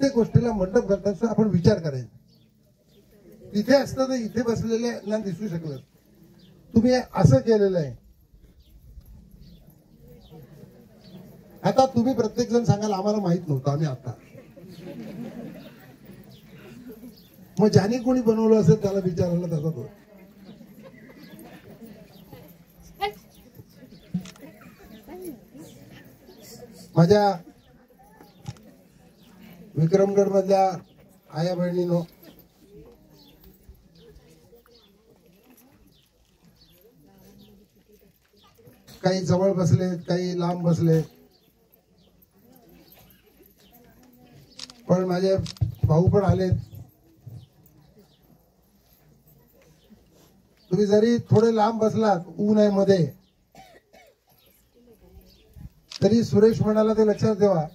प्रत्येक गोष्टीला मंडप घालताना आपण विचार करायचा. तिथे असतं तर इथे बसलेल्या दिसू शकलं. तुम्ही असं केलेलं आहे. आता तुम्ही प्रत्येक जण सांगाल आम्हाला माहित नव्हतं, आम्ही आता. मग ज्याने कोणी बनवलं असेल त्याला विचारायला त्याचा तो. माझ्या विक्रमगड मधल्या आया बहिणीनो, काही जवळ बसलेत, काही लांब बसलेत, पण माझे भाऊ पण आलेत. तुम्ही जरी थोडे लांब बसलात ऊन आहे मध्ये, तरी सुरेश म्हणाला ते लक्षात ठेवा,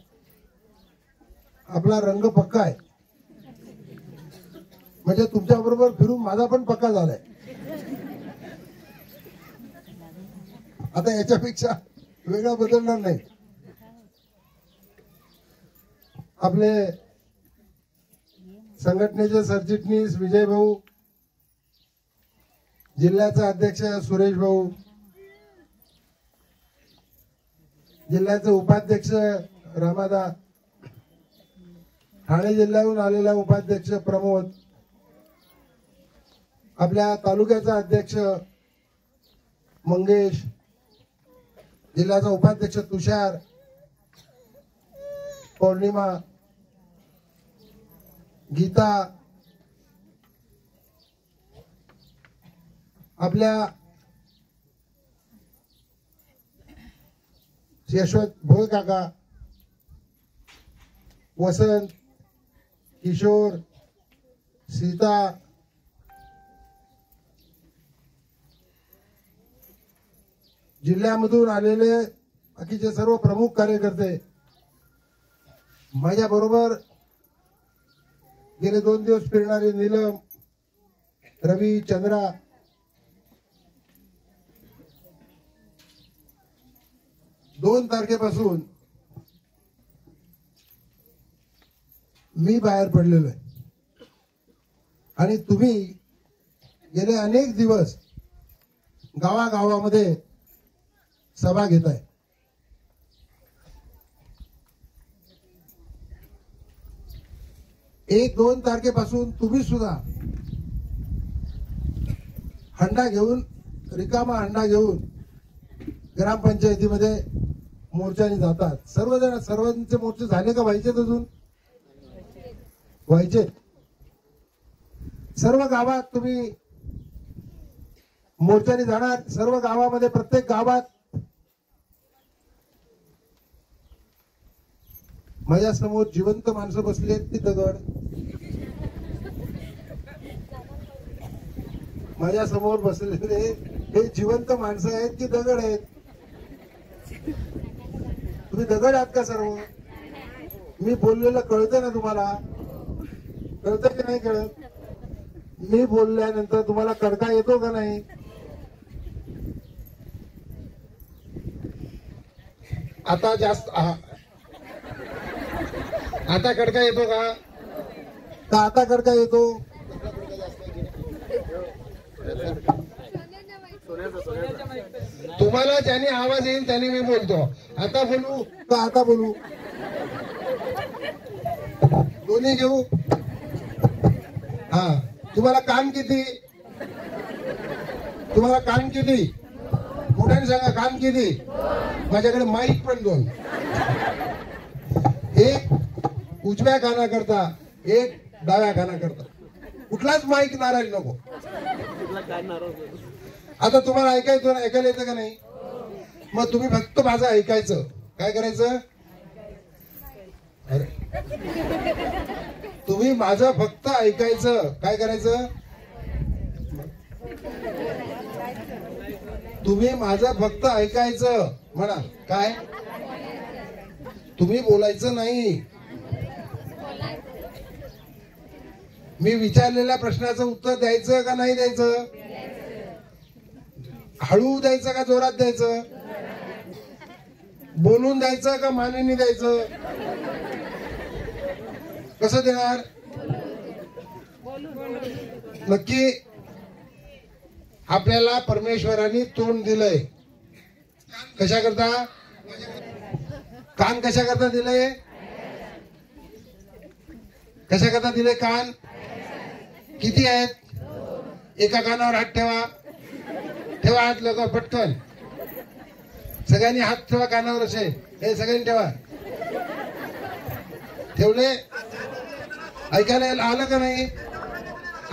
आपला रंग पक्का आहे. म्हणजे तुमच्या बरोबर फिरून माझा पण पक्का झालाय. आता याच्यापेक्षा वेगळा बदलणार नाही. आपले संघटनेचे सरचिटणीस विजय भाऊ, जिल्ह्याचा अध्यक्ष सुरेश भाऊ, जिल्ह्याचे उपाध्यक्ष रामादा, ठाणे जिल्ह्याहून आलेला उपाध्यक्ष प्रमोद, आपल्या तालुक्याचा अध्यक्ष मंगेश, जिल्ह्याचा उपाध्यक्ष तुषार, पौर्णिमा, गीता, आपल्या यशवंत भोळे काका, वसंत, किशोर, सीता, जिल्ह्यामधून आलेले बाकीचे सर्व प्रमुख कार्यकर्ते, माझ्या बरोबर गेले 2 दिवस फिरणारे नीलम, रवी, चंद्रा, दोन तारखेपासून मी बाहेर पडलेलो आहे आणि तुम्ही गेले अनेक दिवस गावागावामध्ये सभा घेताय. 1-2 तारखेपासून तुम्ही सुद्धा हंडा घेऊन, रिकामा हंडा घेऊन ग्रामपंचायतीमध्ये मोर्चाने जातात. सर्वजण, सर्वांचे मोर्चे झाले का व्हायचेत? अजून व्हायचे. सर्व गावात तुम्ही मोर्चाने जाणार. सर्व गावामध्ये, प्रत्येक गावात माझ्या समोर जिवंत माणसं बसली आहेत की दगड? माझ्या समोर बसलेले हे जिवंत माणसं आहेत की दगड आहेत? तुम्ही दगड आहात का सर्व? मी बोललेलं कळतं ना तुम्हाला? कळतं की नाही कळत? मी बोलल्यानंतर तुम्हाला कडका येतो का नाही? आता जास्त, आता कडका येतो का? का आता कडका येतो? तुम्हाला ज्याने आवाज येईल त्याने मी बोलतो. आता बोलू का आता बोलू? दोन्ही घेऊ. हा, तुम्हाला कान किती? तुम्हाला कान किती? मोठ्याने सांगा, कान किती? माझ्याकडे माईक पण 2. एक उजव्या कानाकरता, एक डाव्या कानाकरता. कुठलाच माईक नाराज नको. आता तुम्हाला ऐकायला येतं का नाही? मग तुम्ही फक्त माझं ऐकायचं. काय करायचं? तुम्ही माझं फक्त ऐकायचं. काय करायचं? तुम्ही माझं फक्त ऐकायचं. म्हणा काय? तुम्ही बोलायचं नाही. मी विचारलेल्या प्रश्नाचं उत्तर द्यायचं का नाही द्यायचं? हळू द्यायचं का जोरात द्यायचं? बोलून द्यायचं का मानेने द्यायचं? कसं देणार? नक्की आपल्याला परमेश्वरांनी तोंड दिलंय कशा करता? कान कशा करता दिलंय? कशा करता दिले कान? किती आहेत? एका कानावर हात ठेवा. ठेवा हात लोक पटकन. सगळ्यांनी हात ठेवा कानावर असे. हे सगळ्यांनी ठेवा. ठेवले? ऐकायला आलं का नाही?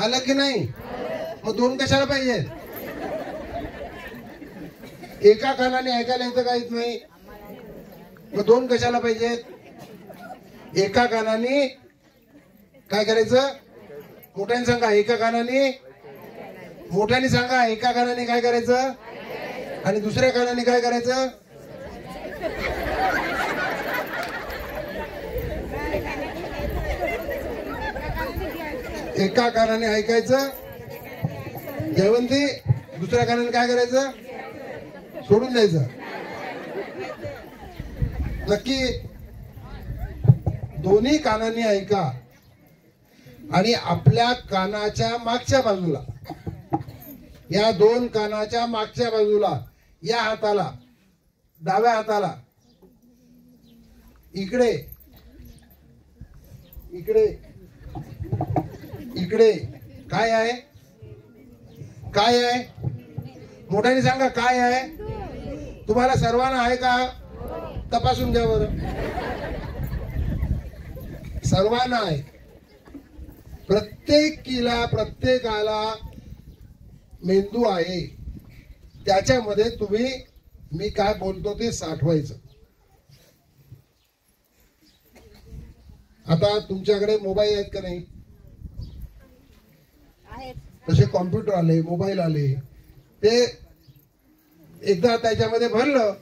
आलं की नाही? मग दोन कशाला पाहिजे? एका कानाने ऐकायला येतं काहीच नाही, मग दोन कशाला पाहिजेत? एका कानाने काय करायचं? मोठ्याने सांगा. एका कानाने, मोठ्याने सांगा. एका कानाने काय करायचं आणि दुसऱ्या कानाने काय करायचं? एका कानाने ऐकायचं जयवंती, दुसऱ्या कानाने काय करायचं? सोडून द्यायचं. नक्की दोन्ही कानांनी ऐका आणि आपल्या कानाच्या मागच्या बाजूला, या दोन कानाच्या मागच्या बाजूला, या हाताला, डाव्या हाताला इकडे इकडे इकडे काय आहे? काय आहे? मोठ्याने सांगा. काय आहे? तुम्हाला सर्वांना आहे का? तपासून द्या बरं. सर्वांना आहे. प्रत्येकाला मेंदू आहे. त्याच्यामध्ये तुम्ही मी काय बोलतो ते साठवायचं. आता तुमच्याकडे मोबाईल आहेत का नाही? तसे कॉम्प्युटर आले, मोबाईल आले. ते एकदा त्याच्यामध्ये भरलं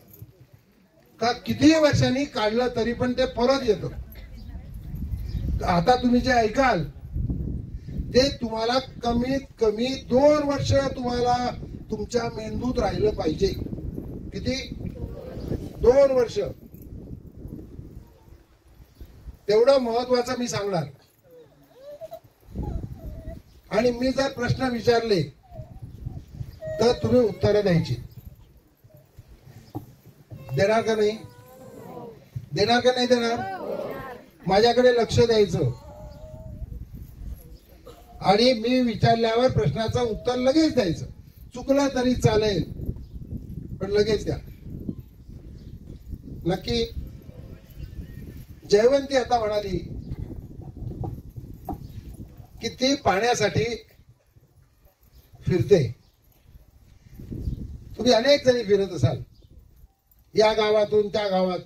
का कितीही वर्षांनी काढलं तरी पण ते परत येतं. आता तुम्ही जे ऐकाल ते तुम्हाला कमीत कमी 2 वर्ष तुम्हाला तुमच्या मेंदूत राहिलं पाहिजे. किती? 2 वर्ष. तेवढं महत्वाचं मी सांगणार. आणि मी जर प्रश्न विचारले तर तुम्ही उत्तर द्यायची. देणार का नाही? देणार का नाही देणार? माझ्याकडे लक्ष द्यायचं आणि मी विचारल्यावर प्रश्नाचं उत्तर लगेच द्यायचं. चुकलं तरी चालेल पण लगेच द्या. नक्की. जयवंती आता म्हणाली की ती पाण्यासाठी फिरते. तुम्ही अनेक जणी फिरत असाल, या गावातून त्या गावात,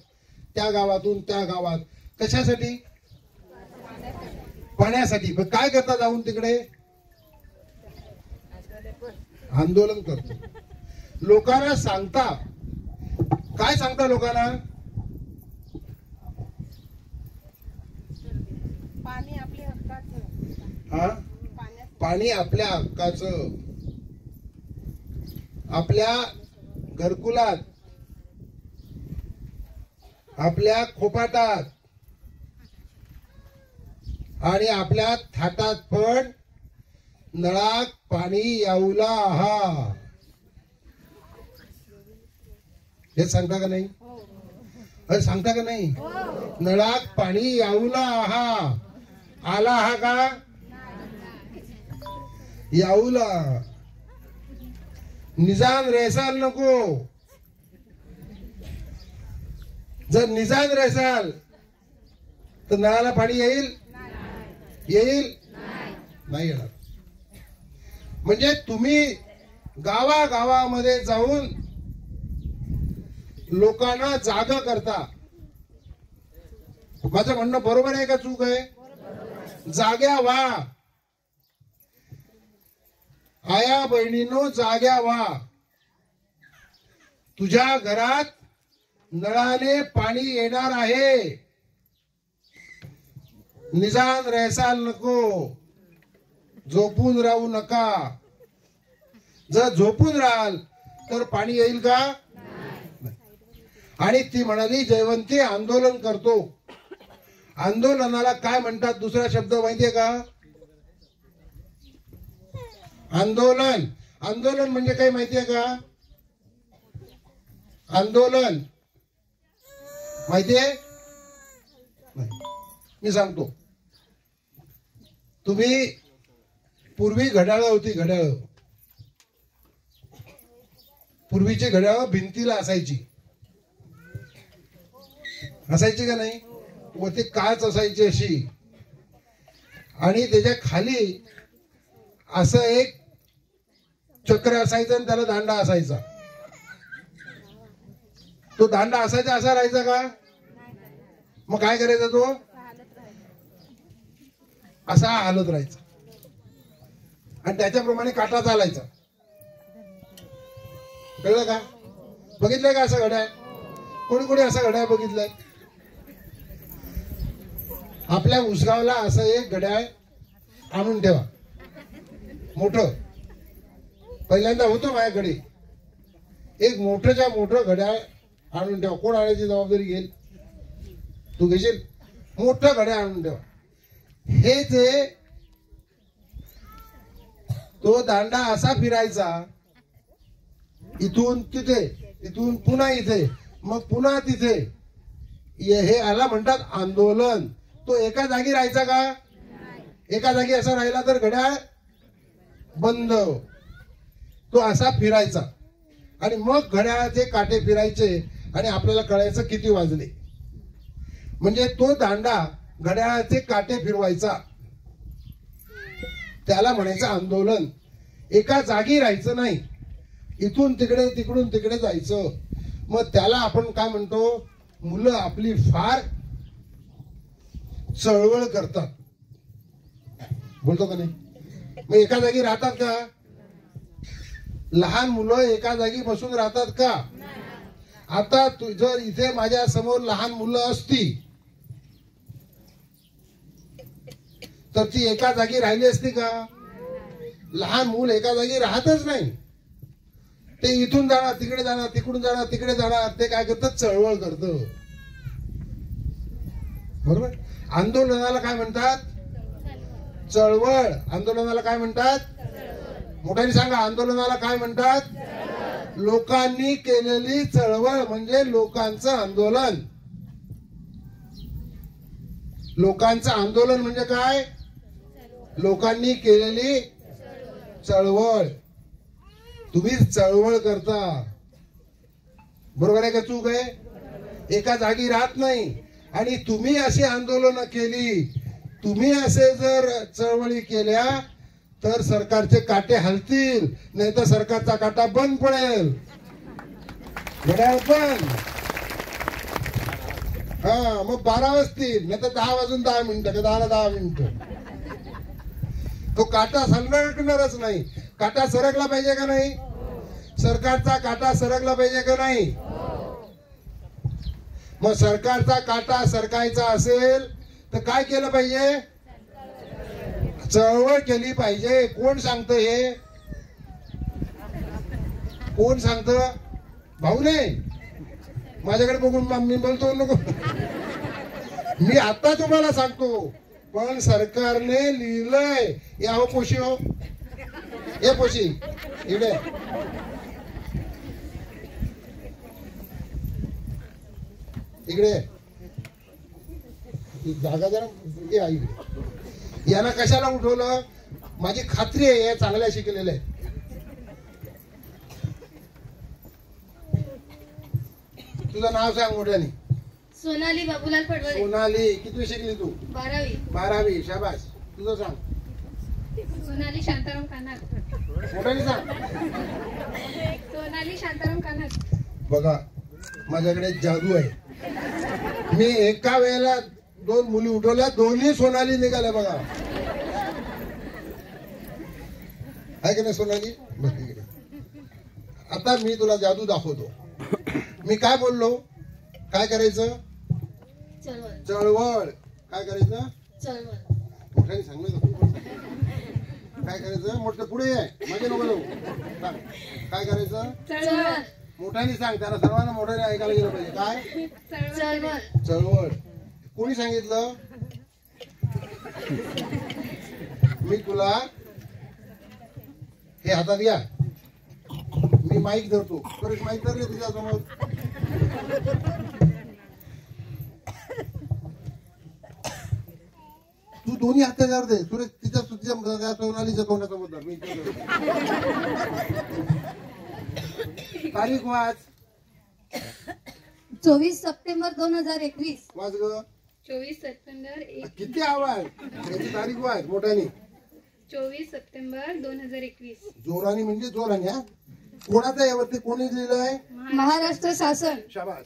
त्या गावातून त्या गावात. कशासाठी? पाण्यासाठी. पण काय करता जाऊन तिकडे? आंदोलन करतो. लोकांना सांगता. काय सांगता लोकांना? पाणी आपल्या हक्काचं. हा, पाणी आपल्या हक्काचं. आपल्या घरकुलात, आपल्या खोपाटात आणि आपल्या थाटात पण नळात पाणी याऊला हा. हे सांगता का नाही? अरे सांगता का नाही? नळात पाणी याऊला हा. आला हा का? याऊला. निजान रेसाल नको. जर निजान रेसाल तर नळाला पाणी येईल? येईल? नाही येणार. म्हणजे तुम्ही गावागावामध्ये जाऊन लोकांना जाग करता. माझं म्हणणं बरोबर आहे का चूक आहे? जाग्या व्हा. आया बहिणींनो, जाग्या व्हा. तुझ्या घरात नळाने पाणी येणार आहे. निजान रेसाल नको. झोपून राहू नका. जर झोपून राहाल तर पाणी येईल का? आणि ती म्हणाली जयवंती आंदोलन करतो. आंदोलनाला काय म्हणतात दुसरा शब्द माहितीये का? आंदोलन. आंदोलन म्हणजे काय माहितीये का? आंदोलन माहितीये? मी सांगतो. तुम्ही पूर्वी घड्याळ होती, घड्याळ. पूर्वीची घड्याळ भिंतीला असायची का नाही? व ती काच असायची अशी, आणि त्याच्या खाली असं एक चक्र असायचं आणि त्याला दांडा असायचा. तो दांडा असायचा असा राहायचा का? मग काय करायचा? तो असा हालत राहायचा आणि त्याच्याप्रमाणे काटा चालायचा. कळलं का? बघितलंय का असं घड्याळ? कोणी कोणी असं घड्याळ बघितलंय? आपल्या उसगावला असं एक घड्याळ आणून ठेवा, मोठं. पहिल्यांदा होतं माझ्याकडे एक मोठंच्या मोठं घड्याळ आणून ठेवा. कोण आणायची जबाबदारी घेईल? तू घेशील? मोठं घड्याळ आणून ठेवा. हे जे तो दांडा असा फिरायचा, इथून तिथे, इथून पुन्हा इथे, मग पुन्हा तिथे. हे याला म्हणतात आंदोलन. तो एका जागी राहायचा का? एका जागी असा राहिला तर घड्याळ बंद. तो असा फिरायचा आणि मग घड्याळाचे काटे फिरायचे आणि आपल्याला कळायचं किती वाजले. म्हणजे तो दांडा घड्याळाचे काटे फिरवायचा, त्याला म्हणायचं आंदोलन. एका जागी राहायचं नाही, इथून तिकडे तिकडून तिकडे जायचं. मग त्याला आपण काय म्हणतो? मुलं आपली फार चळवळ करतात, बोलतो का नाही? मग एका जागी राहतात का? लहान मुलं एका जागी बसून राहतात का? आता जर इथे माझ्या समोर लहान मुलं असती तर ती एका जागी राहिली असती का? लहान मूल एका जागी राहतच नाही. ते इथून जाणार तिकडे जाणार, तिकडून जाणार तिकडे जाणार. ते काय करतात? चळवळ करतं. बरोबर? आंदोलनाला काय म्हणतात? चळवळ. आंदोलनाला काय म्हणतात? मोठ्याने सांगा, आंदोलनाला काय म्हणतात? लोकांनी केलेली चळवळ म्हणजे लोकांचं आंदोलन. लोकांचं आंदोलन म्हणजे काय? लोकांनी केलेली चळवळ. तुम्ही चळवळ करता, बरोबर आहे का? चूक आहे? एका जागी राहत नाही. आणि तुम्ही अशी आंदोलन केली, तुम्ही असे जर चळवळी केल्या तर सरकारचे काटे हलतील, नाही तर सरकारचा काटा बंद पडेल. घड्याळ बंद. हा, मग 12 वाजतील, नाही तर 10 वाजून 10 मिनिटं, का 10 ला 10 मिनिटं. तो काटा सरकणारच नाही. काटा सरकला पाहिजे का नाही? सरकारचा काटा सरकला पाहिजे का नाही? मग सरकारचा काटा सरकायचा असेल तर काय केलं पाहिजे? चळवळ केली पाहिजे. कोण सांगतं हे? कोण सांगतं? भाऊ नाही, माझ्याकडे बघून मी बोलतो नको. मी आता तुम्हाला सांगतो, पण सरकारने लिहिलंय. या हो पोशी, हो हे पोशी इकडे. इकडे जागा जरा इकडे. यांना कशाला उठवलं? माझी खात्री आहे या चांगल्या शिकलेल्या आहेत. तुझं नाव सांग मोठ्याने. सोनाली बाबूलाल पडवळे. सोनाली, कितवी शिकली तू? 12वी. 12वी. शाबास. तुझं सांग. सोनाली शांताराम कान्हाड. मोठ्याने सांग. सोनाली शांताराम कान्हाड. बघा, माझ्याकडे जादू आहे. मी एका वेळेला 2 मुली उठवल्या, दोन्ही सोनाली निघाल्या. बघा, आहे का नाही सोनाली? आता मी तुला जादू दाखवतो. मी काय बोललो? काय करायचं? चळवळ. काय करायचं? चळवळ. मोठ्याने सांग ना. काय करायचं? मोठं पुढे आहे, माझे नको जाऊ. काय करायचं? कोणी सांगितलं? मी तुला हे हातात घ्या, मी माईक धरतो. परत माईक धरले तुझ्या समोर. तू दोन्ही हातावर दे. सुरेश तिच्या सोनालीच्या तोंडासमोर धर. मी तारीख वाच. 24 सप्टेंबर 2021. वाच ग. 24 सप्टेंबर किती आवाज. त्याची तारीख वाच मोठ्याने. 24 सप्टेंबर 2021. जोराने म्हणजे जोराने. हा कोणाचं यावरती कोणी लिहिलंय? महाराष्ट्र शासन. शाबास.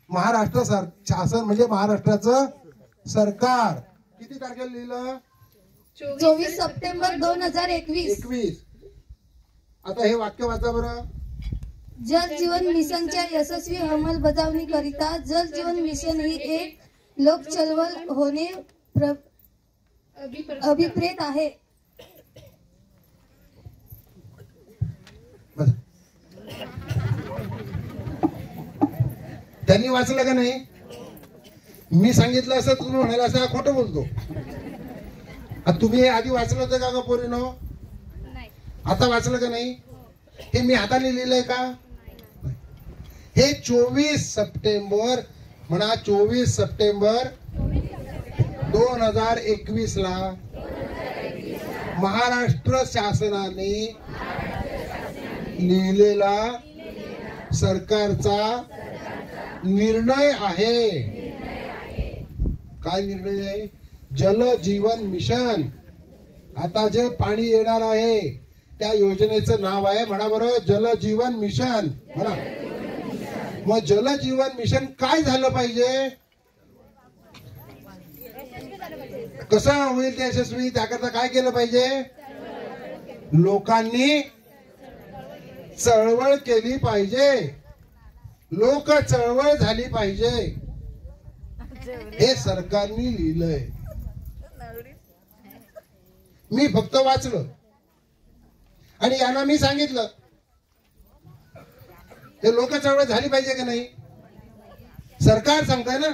महाराष्ट्र शासन म्हणजे महाराष्ट्राचं सरकार. किती तारखेला लिहिलं? 24 सप्टेंबर 2021. 21. आता हे वाक्य वाचा बरं. जल जीवन मिशनच्या यशस्वी अंमलबजावणीकरिता जल जीवन मिशन ही एक लोक चळवळ होणे अभिप्रेत आहे. त्यांनी वाचलं का नाही? मी सांगितलं असं तुम्ही म्हणाला असं खोटं बोलतो. तुम्ही हे आधी वाचलं होतं का ग पोरीनो? आता वाचलं का नाही? हे मी हाताने लिहिलंय का? हे 24 सप्टेंबर म्हणा. 24 सप्टेंबर 2021 ला महाराष्ट्र शासनाने लिहिलेला सरकारचा निर्णय आहे. काय निर्णय आहे? जल जीवन मिशन. आता जे पाणी येणार आहे त्या योजनेचं नाव आहे, म्हणा बरं, जल जीवन मिशन म्हणा. मग जल जीवन मिशन काय झालं पाहिजे? कसं होईल ते यशस्वी? त्याकरता काय केलं पाहिजे? लोकांनी चळवळ केली पाहिजे. लोक चळवळ झाली पाहिजे. हे सरकारने लिहिलंय. मी फक्त वाचलं आणि यांना मी सांगितलं. हे लोक चळवळ झाली पाहिजे की नाही? सरकार सांगताय ना.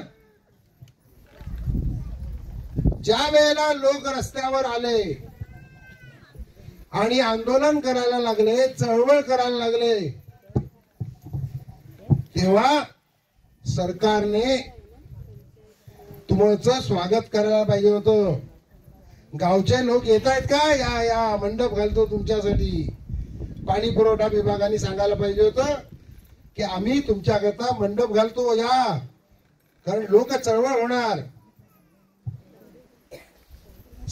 ज्या वेळेला लोक रस्त्यावर आले आणि आंदोलन करायला लागले, चळवळ करायला लागले, तेव्हा सरकारने तुमचं स्वागत करायला पाहिजे होतं. गावचे लोक येत आहेत का? या या मंडप घालतो तुमच्यासाठी. पाणी पुरवठा विभागाने सांगायला पाहिजे होतं की आम्ही तुमच्याकरता मंडप घालतो, या. कारण लोक चळवळ होणार.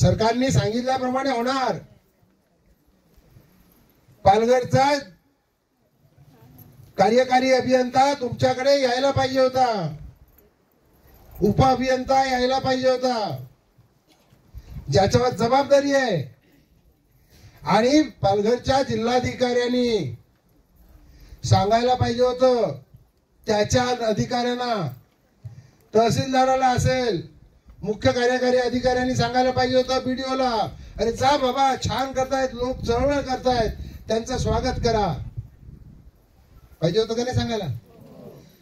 सरकारने सांगितल्याप्रमाणे होणार. पालघरचा कार्यकारी अभियंता तुमच्याकडे यायला पाहिजे होता. उपअभियंता यायला पाहिजे होता, ज्याच्यावर जबाबदारी आहे. आणि पालघरच्या जिल्हाधिकाऱ्यांनी सांगायला पाहिजे होतं त्याच्या अधिकाऱ्यांना, तहसीलदाराला असेल, मुख्य कार्यकारी अधिकाऱ्यांनी सांगायला पाहिजे होतं बीडीओला, अरे जा बाबा, छान करतायत लोक, चळवळ करतायत, त्यांचं स्वागत करा. पाहिजे होतं का नाही सांगायला?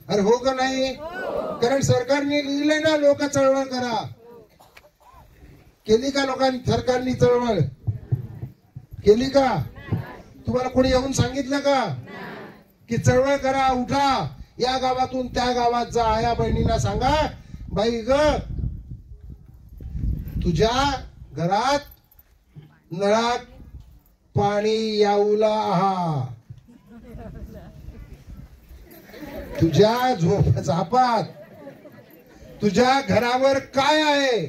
अरे हो का नाही? कारण सरकारने लिहिलंय ना लोक चळवळ करा. केली का लोकांनी? सरकारने चळवळ केली का? तुम्हाला कोणी येऊन सांगितलं का की चळवळ करा, उठा, या गावातून त्या गावात जा, आया बहिणींना सांगा, बाई ग, तुझ्या घरात नळात पाणी याऊला आहा, तुझ्या झापात तुझ्या घरावर काय आहे?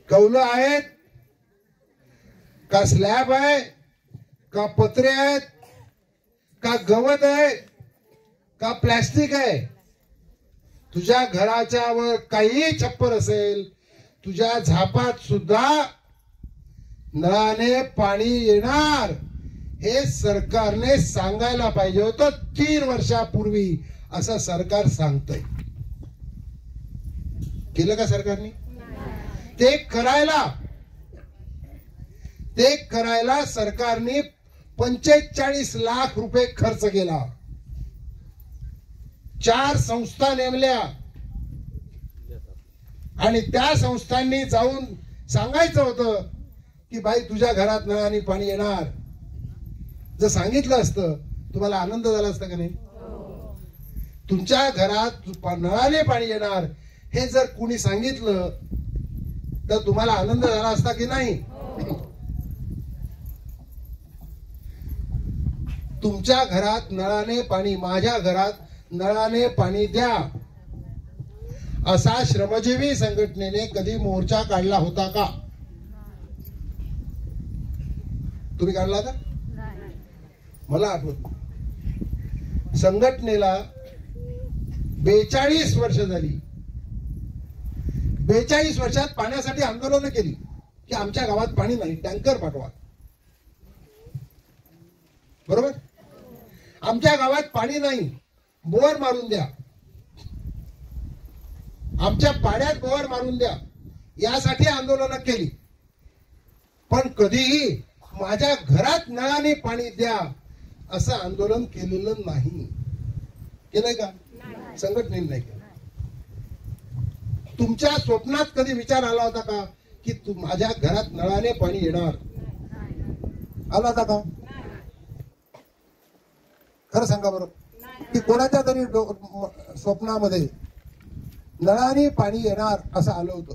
कौलं आहेत का? स्लॅब आहे का? पत्रे आहेत का? गवत आहे का? प्लॅस्टिक आहे? तुझ्या घराच्या वर काही छप्पर असेल, तुझ्या झापात सुद्धा नळाने पाणी येणार, हे सरकारने सांगायला पाहिजे होतं 3 वर्षापूर्वी. असं सरकार सांगतंय. केलं का सरकारने? ते करायला सरकारने 45 लाख रुपये खर्च केला. 4 संस्था नेमल्या. आणि त्या संस्थांनी जाऊन सांगायचं होतं की बाई तुझ्या घरात नळाने पाणी येणार. जर सांगितलं असतं तुम्हाला आनंद झाला असता का नाही? तुमच्या घरात नळाने पाणी येणार हे जर कुणी सांगितलं तर तुम्हाला आनंद झाला असता की नाही? तुमच्या घरात नळाने पाणी, माझ्या घरात नळाने पाणी द्या असा श्रमजीवी संघटनेने कधी मोर्चा काढला होता का? तुम्ही काढला का? मला आठवत संघटनेला 42 वर्ष झाली. 42 वर्षात पाण्यासाठी आंदोलन केली की आमच्या गावात पाणी नाही, टँकर पाठवा. बरोबर? आमच्या गावात पाणी नाही, बोर मारून द्या. आमच्या पाड्यात बोर मारून द्या, यासाठी आंदोलन केली. पण कधीही माझ्या घरात नळाने पाणी द्या असं आंदोलन केलेलं नाही. केलंय का? संघटनेने नाही केलं. तुमच्या स्वप्नात कधी विचार आला होता का की माझ्या घरात नळाने पाणी येणार? आला होता का? खरं सांगा बरं, की कोणाच्या तरी स्वप्नामध्ये नळाने पाणी येणार असं आलं होतं?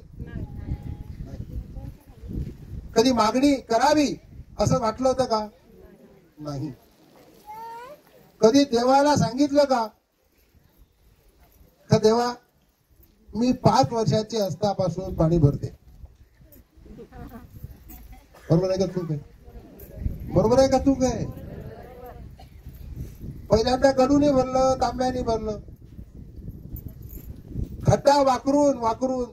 कधी मागणी करावी असं वाटलं होतं का? नाही. कधी देवाला सांगितलं का देवा मी 5 वर्षाची असतापासून पाणी भरते? बरोबर आहे का चूक आहे? बरोबर आहे का चूक आहे? पहिल्यांदा गडूने भरलं, तांब्याने भरलं, खड्डा वाकरून वाकरून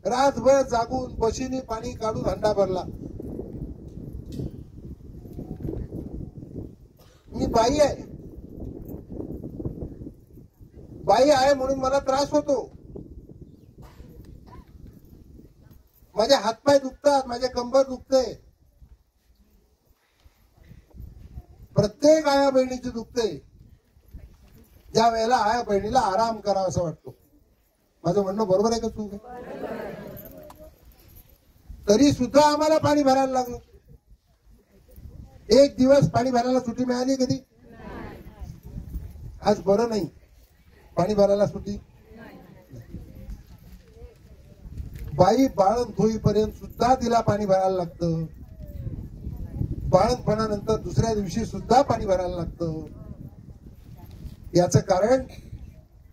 रातभर जागून बशीने पाणी काढून हंडा भरला. मी बाई आहे, बाई आहे म्हणून मला त्रास होतो. माझे हातपाय दुखतात, माझे कंबर दुखते. प्रत्येक आया बहिणीची दुखते. ज्या वेळेला आया बहिणीला आराम करावा असं वाटतो. माझं म्हणणं बरोबर आहे का चूक आहे? तरी सुद्धा आम्हाला पाणी भरायला लागलं. एक दिवस पाणी भरायला सुट्टी मिळाली कधी? आज बरं नाही, पाणी भरायला सुट्टी. बाई बाळंत होईपर्यंत सुद्धा तिला पाणी भरायला लागतं. बाळंतपणानंतर दुसऱ्या दिवशी सुद्धा पाणी भरायला लागतं. याचं कारण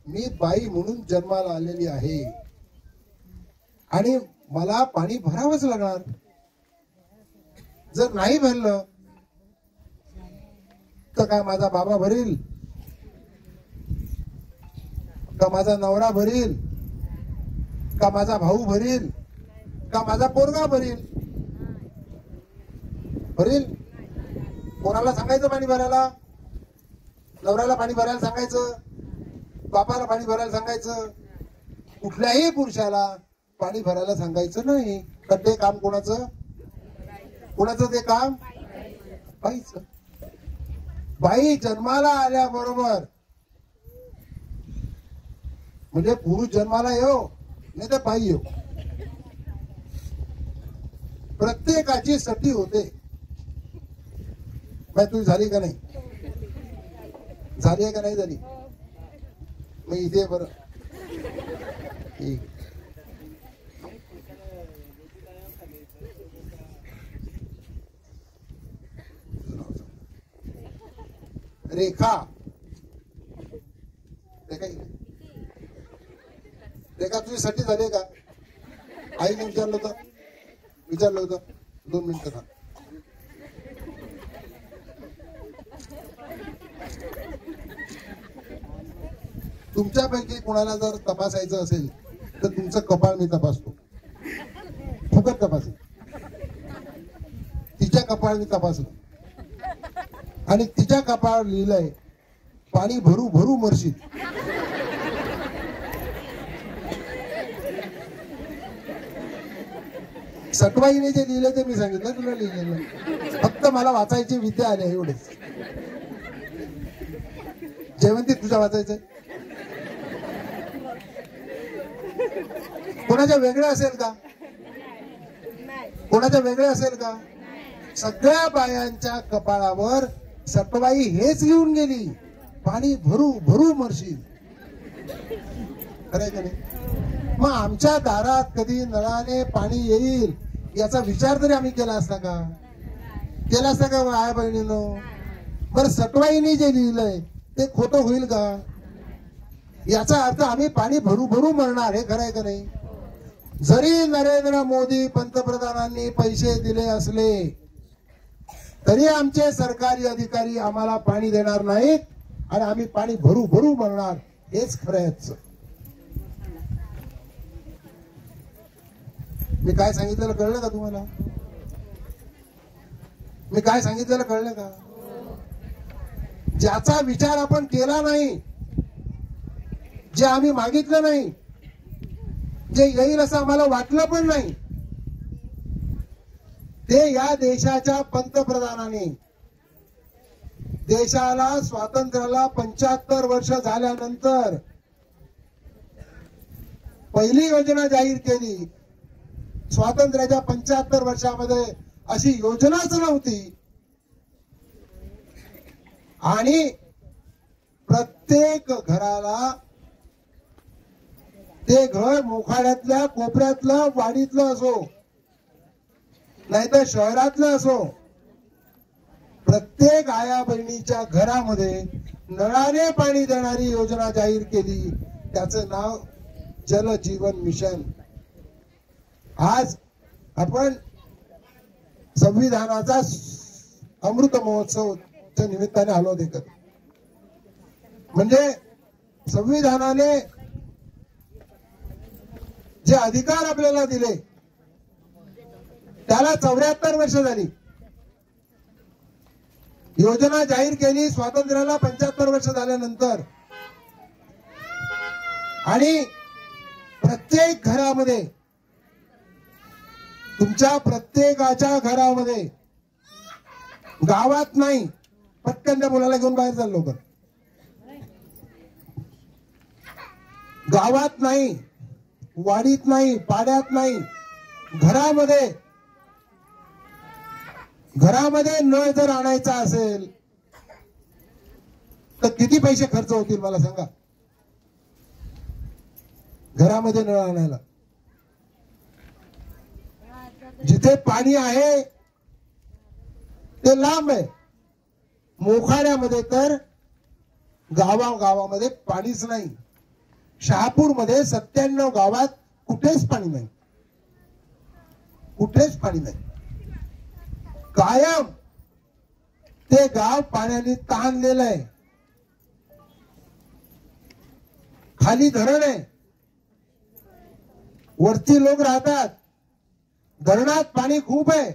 मी बाई म्हणून जन्माला आलेली आहे आणि मला पाणी भरावंच लागणार. जर नाही भरलं तर काय माझा बाबा भरील का? माझा नवरा भरील का? माझा भाऊ भरील का? माझा पोरगा भरील? भरील? कोणाला सांगायचं पाणी भरायला? नवऱ्याला पाणी भरायला सांगायचं, बापाला पाणी भरायला सांगायचं. कुठल्याही पुरुषाला पाणी भरायला सांगायचं नाही. तर ते काम कोणाचं? कोणाचं ते काम? बाईचं. बाई जन्माला आल्याबरोबर म्हणजे पुरुष जन्माला येऊ नाही तर बाई येऊ, प्रत्येकाची सती होते. बाई तुझी झाली का नाही? झाली आहे का नाही झाली? मग इथे बरं ठीक. रेखा, रेखा तुझी साठी झाली का? आईने विचारलं होतं. 2 मिनिटं थांब. तुमच्यापैकी कोणाला जर तपासायचं असेल तर तुमचं कपाळ मी तपासतो. फुकट तपासेल. तिच्या कपाळ मी तपासलं आणि तिच्या कपाळावर लिहिलंय पाणी भरू भरू मरशील. सटवाईने जे लिहिलं ते मी सांगितलं, तुला लिहिलेलं. फक्त मला वाचायची विद्या आली एवढेच. जयवंती तुझ्या वाचायचंय? कोणाच्या वेगळे असेल का? कोणाच्या वेगळे असेल का? सगळ्या बायांच्या कपाळावर सटवाई हेच लिहून गेली, पाणी भरू भरू मरशील. खरंय का नाही? मग आमच्या दारात कधी नळाने पाणी येईल याचा विचार तरी आम्ही केला असता का? केला असता का आया बहिणीनो? बरं, सटवाईने जे लिहिलंय ते खोटं होईल का? याचा अर्थ आम्ही पाणी भरू भरू मरणार, हे खरंय का नाही? जरी नरेंद्र मोदी पंतप्रधानांनी पैसे दिले असले तरी आमचे सरकारी अधिकारी आम्हाला पाणी देणार नाहीत आणि आम्ही पाणी भरू भरू मरणार, हेच खरंच. मी काय सांगितलेलं कळलं का तुम्हाला? मी काय सांगितलेलं कळलं का? ज्याचा विचार आपण केला नाही, जे आम्ही मागितलं नाही, जे येईल असं आम्हाला वाटलं पण नाही, ते या देशाच्या पंतप्रधानाने देशाला स्वातंत्र्याला 75 वर्ष झाल्यानंतर पहिली योजना जाहीर केली. स्वातंत्र्याच्या 75 वर्षामध्ये अशी योजनाच नव्हती आणि प्रत्येक घराला, ते घर मोखाड्यातल्या कोपऱ्यातलं वाडीतलं असो नाहीतर शहरातलं असो, प्रत्येक आया बहिणीच्या घरामध्ये नळाने पाणी देणारी योजना जाहीर केली. त्याचं नाव जल जीवन मिशन. आज आपण संविधानाचा अमृत महोत्सवच्या निमित्ताने आलो देखत. म्हणजे संविधानाने जे अधिकार आपल्याला दिले त्याला 74 वर्ष झाली. योजना जाहीर केली स्वातंत्र्याला 75 वर्ष झाल्यानंतर आणि प्रत्येक घरामध्ये, तुमच्या प्रत्येकाच्या घरामध्ये, गावात नाही, पटकन त्या मुलाला घेऊन बाहेर चाल लवकर, गावात नाही, वाडीत नाही, पाड्यात नाही, घरामध्ये नळ जर आणायचा असेल तर किती पैसे खर्च होतील मला सांगा? घरामध्ये नळ आणायला जिथे पाणी आहे ते लांब आहे. मोखाड्यामध्ये तर गावामध्ये पाणीच नाही. शहापूरमध्ये 97 गावात कुठेच पाणी नाही, कुठेच पाणी नाही. कायम ते गाव पाण्याने ताणलेलं आहे. खाली धरण आहे, वरती लोक राहतात, धरणात पाणी खूप आहे.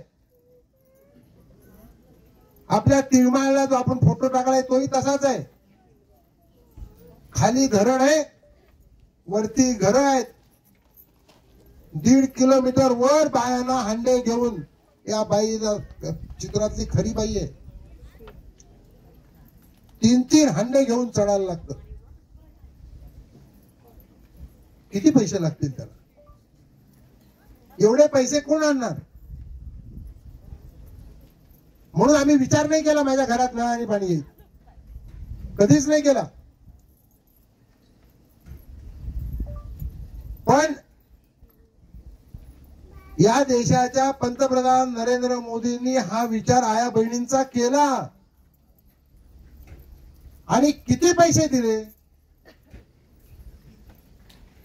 आपल्या तिळमाळला जो आपण फोटो टाकलाय तोही तसाच आहे. खाली धरण आहे, वरती घर आहेत. 1.5 किलोमीटर वर बायांना हांडे घेऊन, या बाई चित्रातली खरी बाई आहे, 3-3 हांडे घेऊन चढायला लागतं. किती पैसे लागतील त्याला? एवढे पैसे कोण आणणार? म्हणून आम्ही विचार नाही केला माझ्या घरात नळाने पाणी येईल, कधीच नाही केला. पण या देशाच्या पंतप्रधान नरेंद्र मोदींनी हा विचार आया बहिणींचा केला आणि किती पैसे दिले?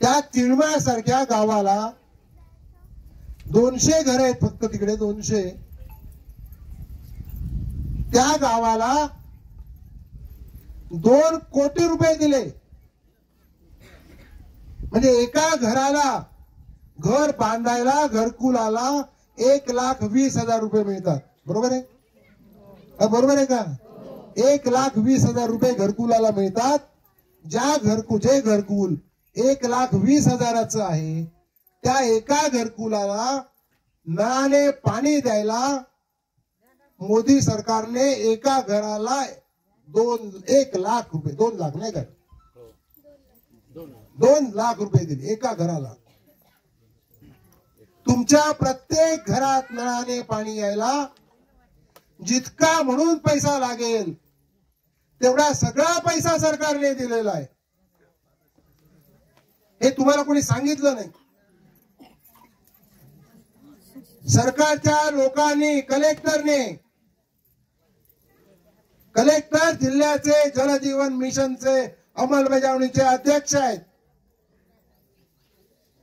त्या तिळमाळ सारख्या गावाला 200 घर आहेत फक्त तिकडे, 200. त्या गावाला 2 कोटी रुपये दिले. म्हणजे एका घराला, घर बांधायला, घरकुलाला 1,20,000 रुपये मिळतात. बरोबर आहे? बरोबर आहे का? 1,20,000 रुपये घरकुलाला मिळतात. जे घरकुल 1,20,000 आहे त्या एका घरकुलाला नळाने पाणी द्यायला मोदी सरकारने एका घराला 1 लाख रुपये, 2 लाख नाही का, 2 लाख रुपये दिले एका घराला. तुमच्या प्रत्येक घरात नळाने पाणी यायला जितका म्हणून पैसा लागेल तेवढा सगळा पैसा सरकारने दिलेला आहे. हे तुम्हाला कोणी सांगितलं नाही. सरकारच्या लोकांनी कलेक्टर जिल्ह्याचे जलजीवन मिशनचे अंमलबजावणीचे अध्यक्ष आहेत.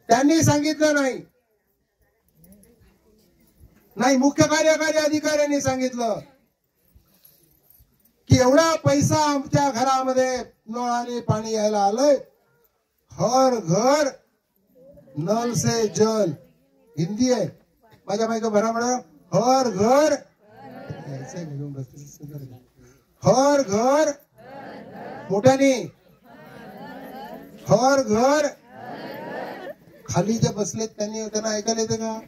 त्यांनी सांगितलं नाही मुख्य कार्यकारी अधिकाऱ्यांनी सांगितलं की एवढा पैसा आमच्या घरामध्ये नळाने पाणी यायला आलंय. हर घर नल से जल. हिंदी आहे माझ्या माहिती भरा म्हणा. हर घर मोठ्याने हर घर. खाली जे बसलेत त्यांना ऐकायला येते का?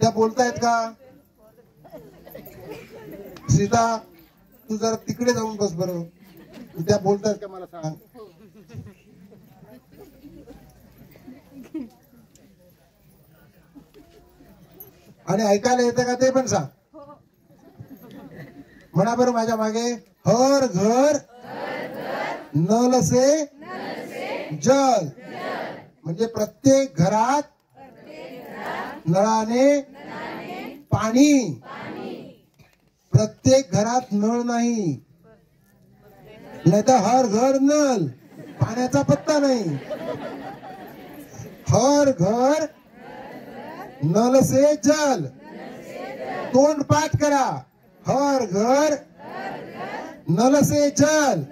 त्या बोलतायत का? सीता तू जरा तिकडे जाऊन बस बरं. त्या बोलतायत का मला सांग. आणि ऐकायला येते का ते पण सांग. म्हणा बरं माझ्या मागे. हर घर नल से जल. म्हणजे प्रत्येक घरात नळाने पाणी. प्रत्येक घरात नळ नाही तर हर घर नल. पाण्याचा पत्ता नाही. हर घर नल से जल. तोंड पाठ करा. हर घर नल से जल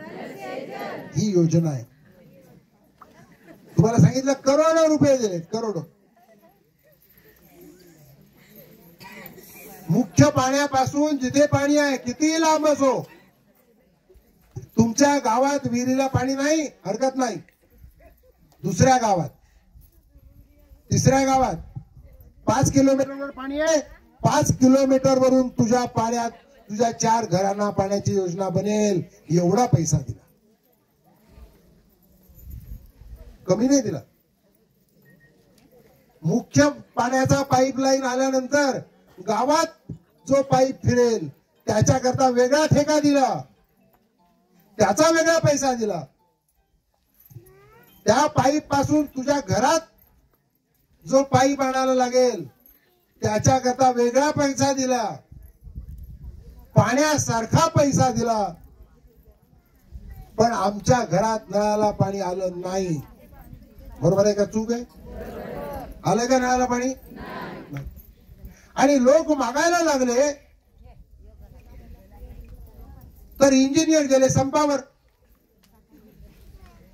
ही योजना आहे. तुम्हाला सांगितलं करोडो रुपये दिले. करोडो. मुख्य पाण्यापासून जिथे पाणी आहे कितीही लांब असो. तुमच्या गावात विहिरीला पाणी नाही हरकत नाही. दुसऱ्या गावात तिसऱ्या गावात 5 किलोमीटरवर पाणी आहे. 5 किलोमीटर वरून तुझ्या पाण्यात तुझ्या 4 घरांना पाण्याची योजना बनेल. एवढा पैसा दिला. कमी नाही दिला. मुख्य पाण्याचा पाईपलाईन आल्यानंतर गावात जो पाईप फिरेल त्याच्याकरता वेगळा ठेका दिला. त्याचा वेगळा पैसा दिला. त्या पाईप पासून तुझ्या घरात जो पाईप आणायला लागेल त्याच्याकरता वेगळा पैसा दिला. पाण्यासारखा पैसा दिला. पण आमच्या घरात नळाला पाणी आलं नाही. बरोबर आहे का? चूक आहे? आलं का नळाला पाणी? आणि लोक मागायला लागले तर इंजिनियर गेले संपावर.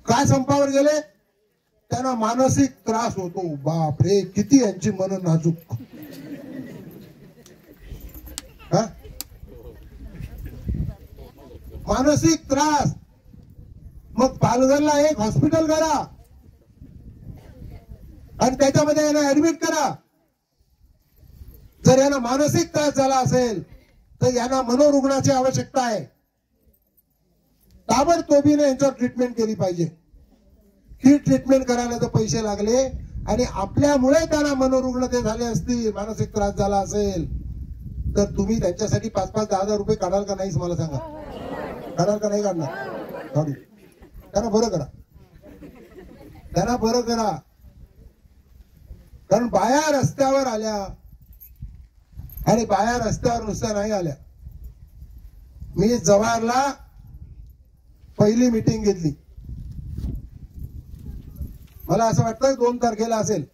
काय संपावर गेले? त्यांना मानसिक त्रास होतो. बापरे किती यांची मन नाजूक. मानसिक त्रास. मग पालघरला एक हॉस्पिटल करा आणि त्याच्यामध्ये यांना ऍडमिट करा. जर यांना मानसिक त्रास झाला असेल तर यांना मनोरुग्णाची आवश्यकता आहे. ताबडतोबीने यांच्यावर ट्रीटमेंट केली पाहिजे. ही ट्रीटमेंट करायला तर पैसे लागले आणि आपल्यामुळे त्यांना मनोरुग्ण ते झाले असतील, मानसिक त्रास झाला असेल तर तुम्ही त्यांच्यासाठी 5-5, 10,000 रुपये काढाल का नाहीच मला सांगा. काढाल का नाही काढणार? काढू. त्यांना बरं करा. त्यांना बरं करा. कारण बाया रस्त्यावर आल्या आणि बाया रस्त्यावर नुसत्या नाही आल्या. मी जव्हारला पहिली मीटिंग घेतली. मला असं वाटतं 2 तारखेला असेल.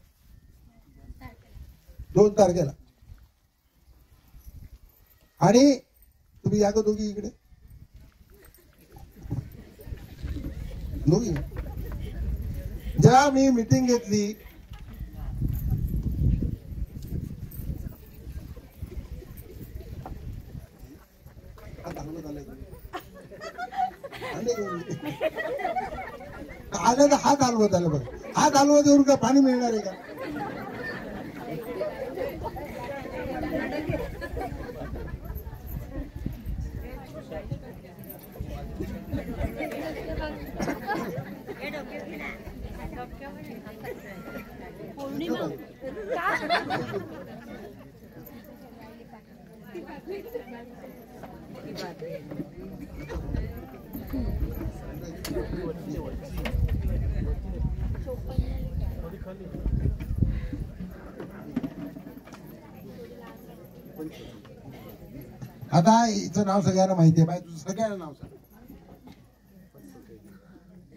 2 तारखेला. आणि तुम्ही या का दोघी इकडे? दोघी. जेव्हा मी मीटिंग घेतली आलं तर हात हलवत आलं. बघ हात हलवत येऊन का पाणी मिळणार आहे का? आता हिचं नाव सगळ्यांना माहिती आहे, तुझं सगळ्यांना नाव सांग.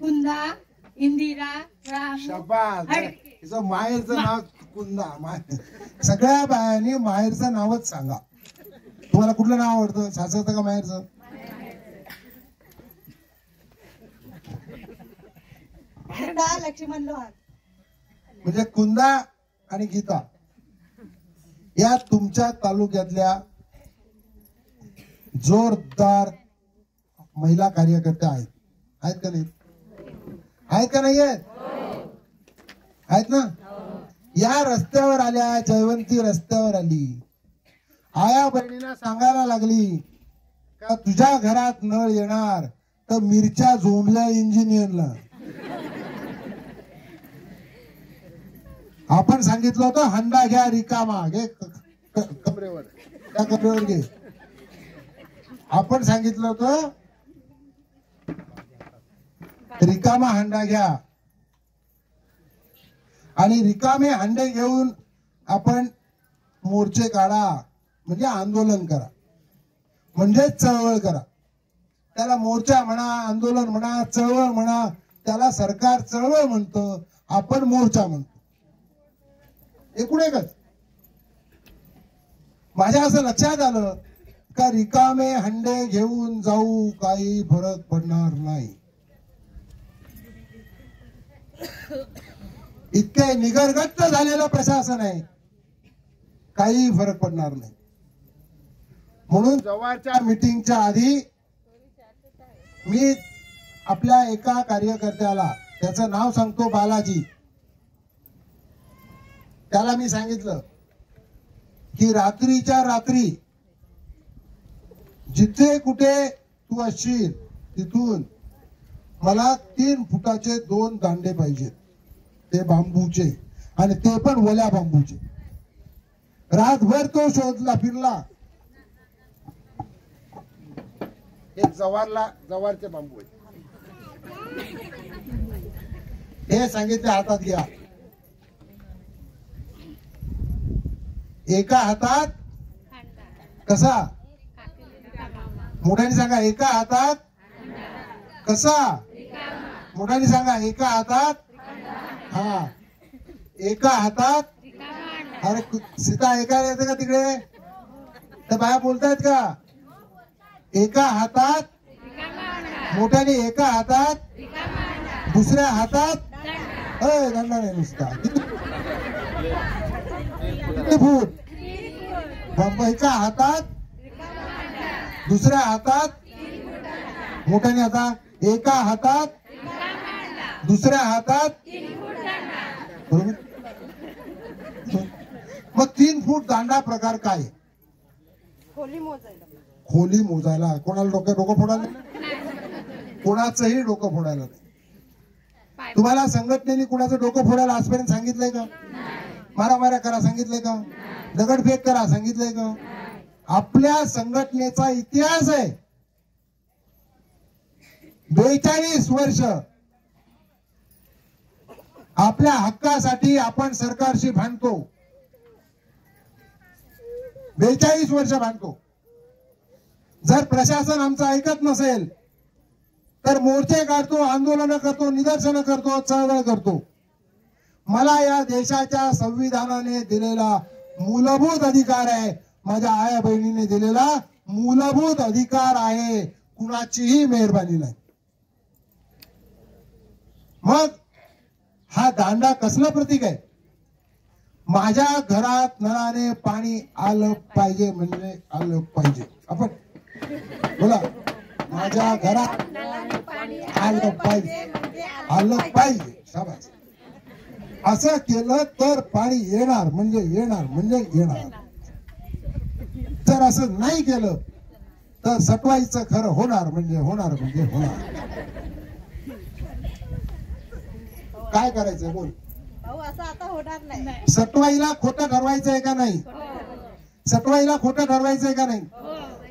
कुंदा, इंदिरा, राम. शाबास. हिचं माहेरचं नाव कुंदा. सगळ्या बायांनी माहेरचं नावच सांगा. तुम्हाला कुठलं नाव आवडतं, सासरचं का माहेरचं? लक्ष्मण लोहार. म्हणजे कुंदा आणि गीता या तुमच्या तालुक्यातल्या जोरदार महिला कार्यकर्त्या आहेत. आहेत का नाही? आहेत का नाही? आहेत ना? या रस्त्यावर आल्या, जयवंती रस्त्यावर आली, आया बहिणींना सांगायला लागली का तुझ्या घरात नळ येणार तर मिरच्या झोंबल्या इंजिनियरला. आपण सांगितलं होतं हंडा घ्या रिकामा, घे कमरेवर, त्या कमरेवर घे. आपण सांगितलं होतं रिकामा हंडा घ्या, आणि रिकामे हंडे घेऊन आपण मोर्चे काढा, म्हणजे आंदोलन करा, म्हणजे चळवळ करा. त्याला मोर्चा म्हणा, आंदोलन म्हणा, चळवळ म्हणा, त्याला सरकार चळवळ म्हणतं, आपण मोर्चा म्हणतो. एकूण एकच. माझ्या असं लक्षात आलं का रिकामे हंडे घेऊन जाऊ काही फरक पडणार नाही. इतके निगरगट्ट झालेलं प्रशासन आहे, काही फरक पडणार नाही. म्हणून जवळच्या मीटिंगच्या आधी मी आपल्या एका कार्यकर्त्याला, त्याचं नाव सांगतो बालाजी, त्याला मी सांगितलं की रात्रीच्या रात्री जिथे कुठे तू असशील तिथून मला 3 फुटाचे 2 दांडे पाहिजेत, ते बांबूचे, आणि ते पण वल्या बांबूचे. रातभर तो शोधला फिरला. एक जवारचे बांबू आहे, हे सांगितले हातात घ्या. एका हातात कसा, मोठ्याने सांगा, एका हातात कसा, मोठ्याने सांगा, एका हातात, हा, एका हातात. अरे सीता ऐकायला येते का तिकडे? त्या बाया बोलतायत का? एका हातात, मोठ्याने एका हातात, दुसऱ्या हातात दंडा नाही नुसता. किती फूट? एका हातात, दुसऱ्या हातात, मोठ्याने आता, एका हातात, दुसऱ्या हातात, बरोबर. मग 3 फूट दांडा प्रकार काय? खोली मोजायला. कोणाला डोकं फोडायला? कोणाचंही डोकं फोडायला नाही. तुम्हाला संघटनेने कुणाचं डोकं फोडायला आजपर्यंत सांगितलंय का? मारामाऱ्या करा सांगितलंय का? दगडफेक करा सांगितलंय का? आपल्या संघटनेचा इतिहास आहे 42 वर्ष. आपल्या हक्कासाठी आपण सरकारशी भांडतो, 42 वर्ष भांडतो. जर प्रशासन आमचं ऐकत नसेल तर मोर्चे काढतो, आंदोलन करतो, निदर्शनं करतो, चळवळ करतो. मला या देशाच्या संविधानाने दिलेला मूलभूत अधिकार आहे, माझ्या आया बहिणीने दिलेला मूलभूत अधिकार आहे, कुणाचीही मेहरबानी नाही. मग हा दांडा कसलं प्रतीक आहे? माझ्या घरात नळाने पाणी आलं पाहिजे, म्हणजे आलं पाहिजे. आपण बोला, माझ्या घरात आलं पाहिजे, आलं पाहिजे. शाबास. असं केलं तर पाणी येणार म्हणजे येणार म्हणजे येणार. जर असं नाही केलं तर सटवाईचं खरं होणार म्हणजे होणार म्हणजे होणार. काय करायचं बोल? असं आता होणार नाही. सटवाईला खोटं ठरवायचं आहे का नाही? सटवाईला खोटं ठरवायचं आहे का नाही?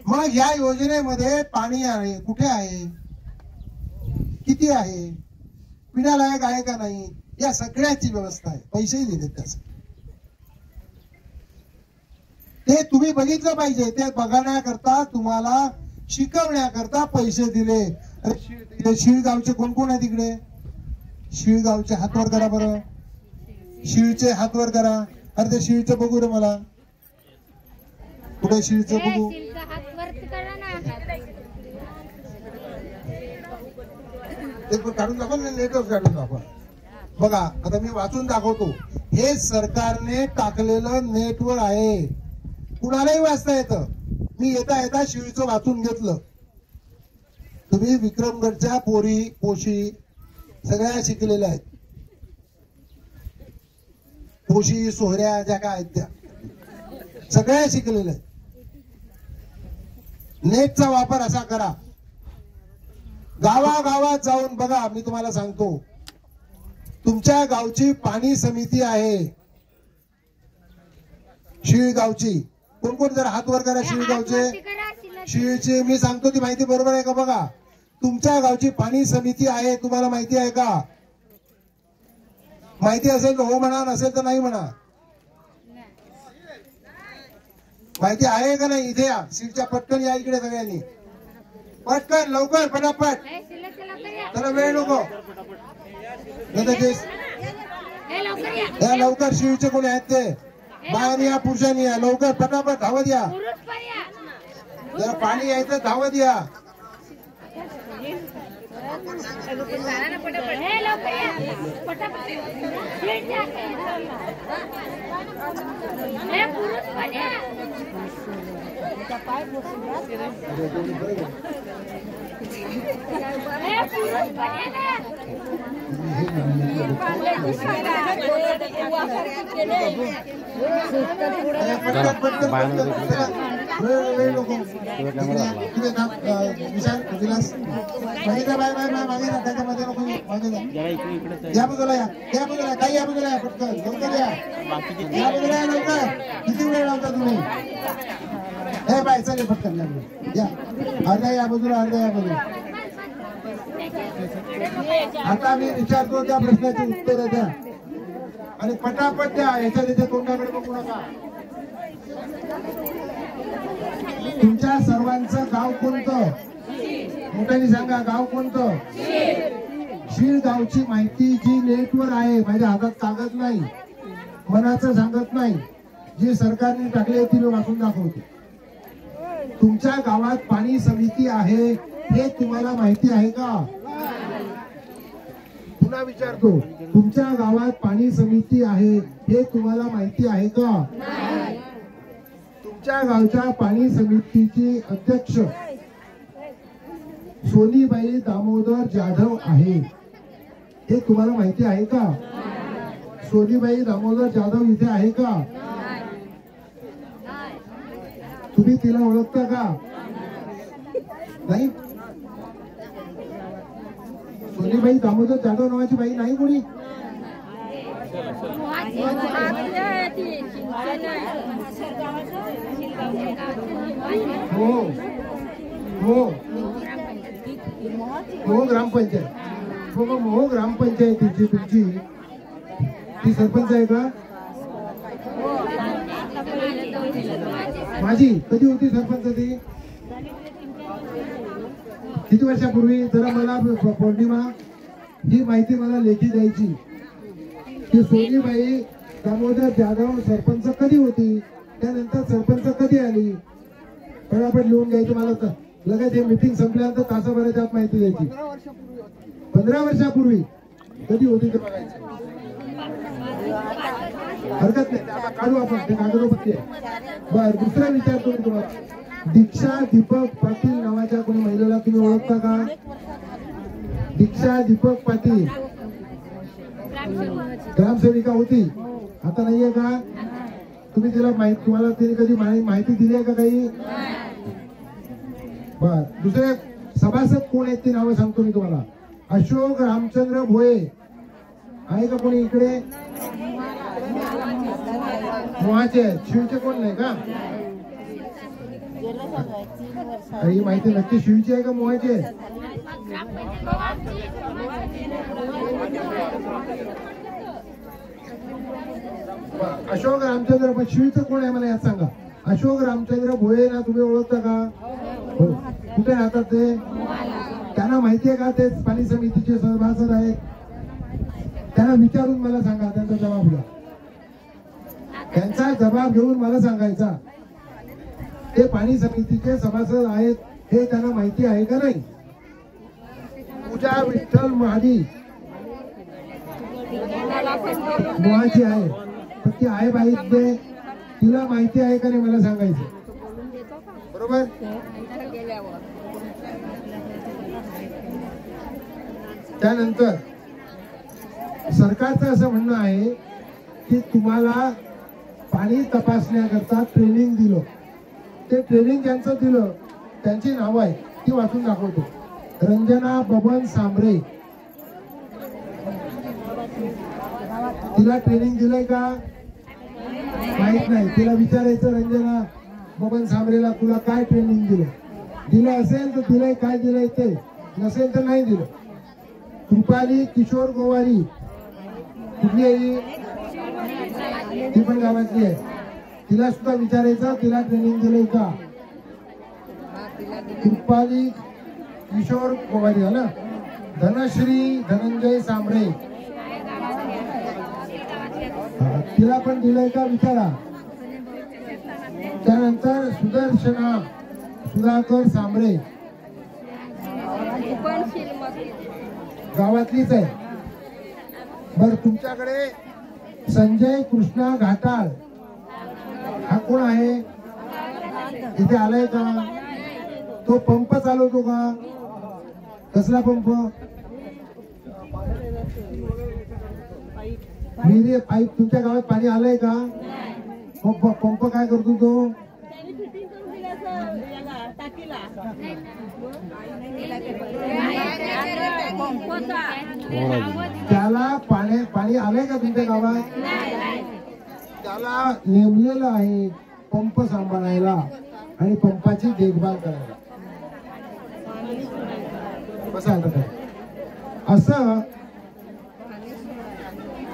मग या योजनेमध्ये पाणी आहे, कुठे आहे, किती आहे, पिण्यालायक आहे का नाही, या सगळ्याची व्यवस्था आहे. पैसेही दिले त्यासाठी. ते तुम्ही बघितलं पाहिजे. ते बघण्याकरता तुम्हाला शिकवण्याकरता पैसे दिले. शिळगावचे कोण कोण आहे तिकडे? शिळगावचे हात वर करा बरं. शिळचे हात वर करा. अरे ते शिळचं बघू रे मला. कुठे शिळचं बघू? ते काढून दाखवा ना, नेटच काढून दाखवा. बघा आता मी वाचून दाखवतो. हे सरकारने टाकलेलं नेटवर आहे. कुणालाही वाचता येतं. मी येता येता शिळचं वाचून घेतलं. तुम्ही विक्रमगडच्या पोरी पोशी सगळ्या शिकलेल्या आहेत. पोशी सोहऱ्या ज्या काय आहेत त्या सगळ्या शिकलेल्या आहेत. नेटचा वापर असा करा. गावागावात जाऊन बघा. मी तुम्हाला सांगतो, तुमच्या गावची पाणी समिती आहे शिळगावची. कोण कोण जर हात वर करा शिळगावचे. शिळचे मी सांगतो ती माहिती बरोबर आहे का बघा. तुमच्या गावची पाणी समिती आहे. तुम्हाला माहिती आहे का? माहिती असेल तर हो म्हणा, नसेल तर नाही म्हणा. माहिती आहे का नाही? इथे या. सीटच्या पटकन या इकडे सगळ्यांनी. पटकन लवकर पटापट. त्याला वेळ नको. लवकर शिवचे कोणी आहेत ते बायांनी या पुरुषांनी या. लवकर पटापट धावत या. जरा पाणी यायचं धावत या. या बाजूला या. या बाजूला काही या बाजूला या. पटकन लवकर या. या बाजूला या लवकर. किती वेळ लावता तुम्ही? हे बाय चले पटकन या. अर्ध्या या बाजूला, अर्ध्या या बाजूला. आता मी विचारतो त्या प्रश्नाची उत्तर द्या आणि पटापट द्या. याच्या त्याच्या तोंडाकडे बघू नका. तुमच्या सर्वांचं गाव कोणतं? मोठ्याने सांगा. गाव कोणतं? शिळगावची माहिती जी नेटवर आहे. माझ्या हातात कागद नाही, मनाचं सांगत नाही. जी सरकारने टाकली ती मी वाचून दाखवतो. तुमच्या गावात पाणी समिती आहे हे तुम्हाला माहिती आहे का? पुन्हा विचारतो. तुमच्या गावात पाणी समिती आहे हे तुम्हाला माहिती आहे का? तुमच्या गावच्या पाणी समितीची अध्यक्ष सोनीबाई दामोदर जाधव आहे हे तुम्हाला माहिती आहे का? सोनीबाई दामोदर जाधव इथे आहे का? तुम्ही तिला ओळखता का? नाही. सोनीबाई दामोदर जाधव नावाची बाई नाही कोणी? हो हो हो ग्रामपंचायत. हो ग्रामपंचायतीची तुमची ती सरपंच आहे का? माझी कधी होती सरपंच ती? किती वर्षापूर्वी? जरा मला पौर्णिमा ही माहिती मला लेखी द्यायची की सोनीबाई दामोदर जाधव सरपंच कधी होती, त्यानंतर सरपंच कधी आली. फटाफट लिहून घ्यायचं मला. तर लगेच हे मीटिंग संपल्यानंतर तासाभराच्या आत माहिती द्यायची. 15 वर्षापूर्वी कधी होती ते बघायचं. हरकत नाही, काढू आपण ते कागदोपत्री. बर, दुसरा विचारतो मी तुम्हाला. दीक्षा दीपक पाटील नावाच्या कोणी महिलेला तुम्ही ओळखता का? दीक्षा दीपक पाटील ग्रामसेविका होती, आता नाहीये का? तुम्ही तिला तुम्हाला तिने कधी माहिती दिली आहे का काही? बर, दुसरे सभासद कोण आहेत ती नावं सांगतो मी तुम्हाला. अशोक रामचंद्र भोये आहे का कोणी इकडे? मोहाचे आहेत, शिवचे कोण नाही का? ही माहिती नक्की शिवची आहे का मोहाची आहे? अशोक रामचंद्र, पण शिवचं कोण आहे मला यात सांगा. अशोक रामचंद्र भोये ना, तुम्ही ओळखता का? हो. कुठे राहतात ते? त्यांना माहिती आहे का ते पाणी समितीचे सभासद आहेत? त्यांना विचारून मला सांगा, त्यांचा जबाब घ्या. त्यांचा जबाब घेऊन मला सांगायचा ते पाणी समितीचे सभासद आहेत हे त्यांना माहिती आहे का नाही? पूजा विठ्ठल महाडी मोहाची आहे, पण ती आहे बाई ते, तिला माहिती आहे का नाही मला सांगायचं. बरोबर. त्यानंतर सरकारचं असं म्हणणं आहे की तुम्हाला पाणी तपासण्याकरता ट्रेनिंग दिलं. ते ट्रेनिंग ज्यांचं दिलं त्यांची नावं आहे, ती वाचून दाखवतो. रंजना बबन सांबरे, तिला ट्रेनिंग दिलंय का माहित नाही. तिला विचारायचं, रंजना बबन सांबरेला तुला काय ट्रेनिंग दिलं असेल तर दिलंय, काय दिलंय ते, नसेल तर नाही दिलं. कृपाली किशोर गोवारी, कुठली आहे? ती पण गावातली आहे. तिला सुद्धा विचारायचं तिला ट्रेनिंग दिलंय का. कृपाली किशोर गोवारी है ना. धनश्री धनंजय सांबरे, तिला पण दिलंय का विचारा. त्यानंतर सुदर्शना सुधाकर सांबरे, गावातलीच आहे. बर, तुमच्याकडे संजय कृष्णा घाटाळ, हा कोण आहे? इथे आलाय का? तो पंप चालवतो का? कसला पंप? विहिरी पाईप. तुमच्या गावात पाणी आलंय का? पंप काय करतो तो? त्याला पाणी आलंय का तुमच्या गावात? त्याला नेमलेलं आहे पंप सांभाळायला आणि पंपाची देखभाल करायला. असं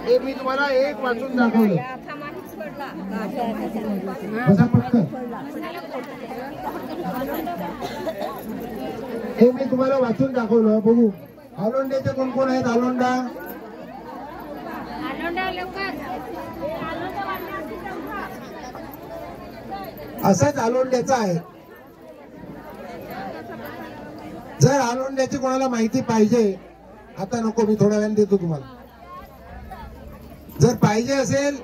हे मी तुम्हाला एक वाचून दाखवलं. बसा पटकन. हे मी तुम्हाला वाचून दाखवलं. बघू आलोंड्याचे कोण कोण आहेत? आलोंडा असाच आलोंड्याचा आहे. जर आलोंड्याची कोणाला माहिती पाहिजे, आता नको, मी थोड्या वेळाने देतो तुम्हाला. जर पाहिजे असेल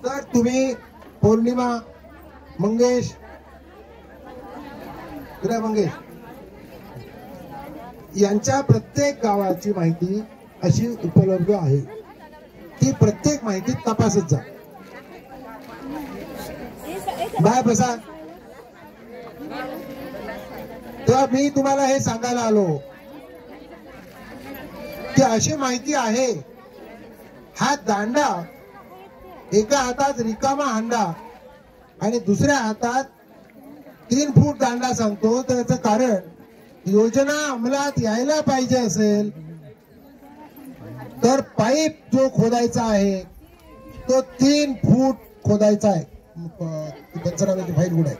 तर तुम्ही पौर्णिमा मंगेश, मंगेश यांच्या प्रत्येक गावाची माहिती अशी उपलब्ध आहे. ती प्रत्येक माहिती तपासत जा. बाय बसा. तेव्हा मी तुम्हाला हे सांगायला आलो की अशी माहिती आहे. हा दांडा, एका हातात रिकामा हांडा आणि दुसऱ्या हातात 3 फूट दांडा सांगतो. तर याचं कारण, योजना अंमलात यायला पाहिजे असेल तर पाईप जो खोदायचा आहे तो 3 फूट खोदायचा आहे. पंचनाम्याची फाईल कुठे आहे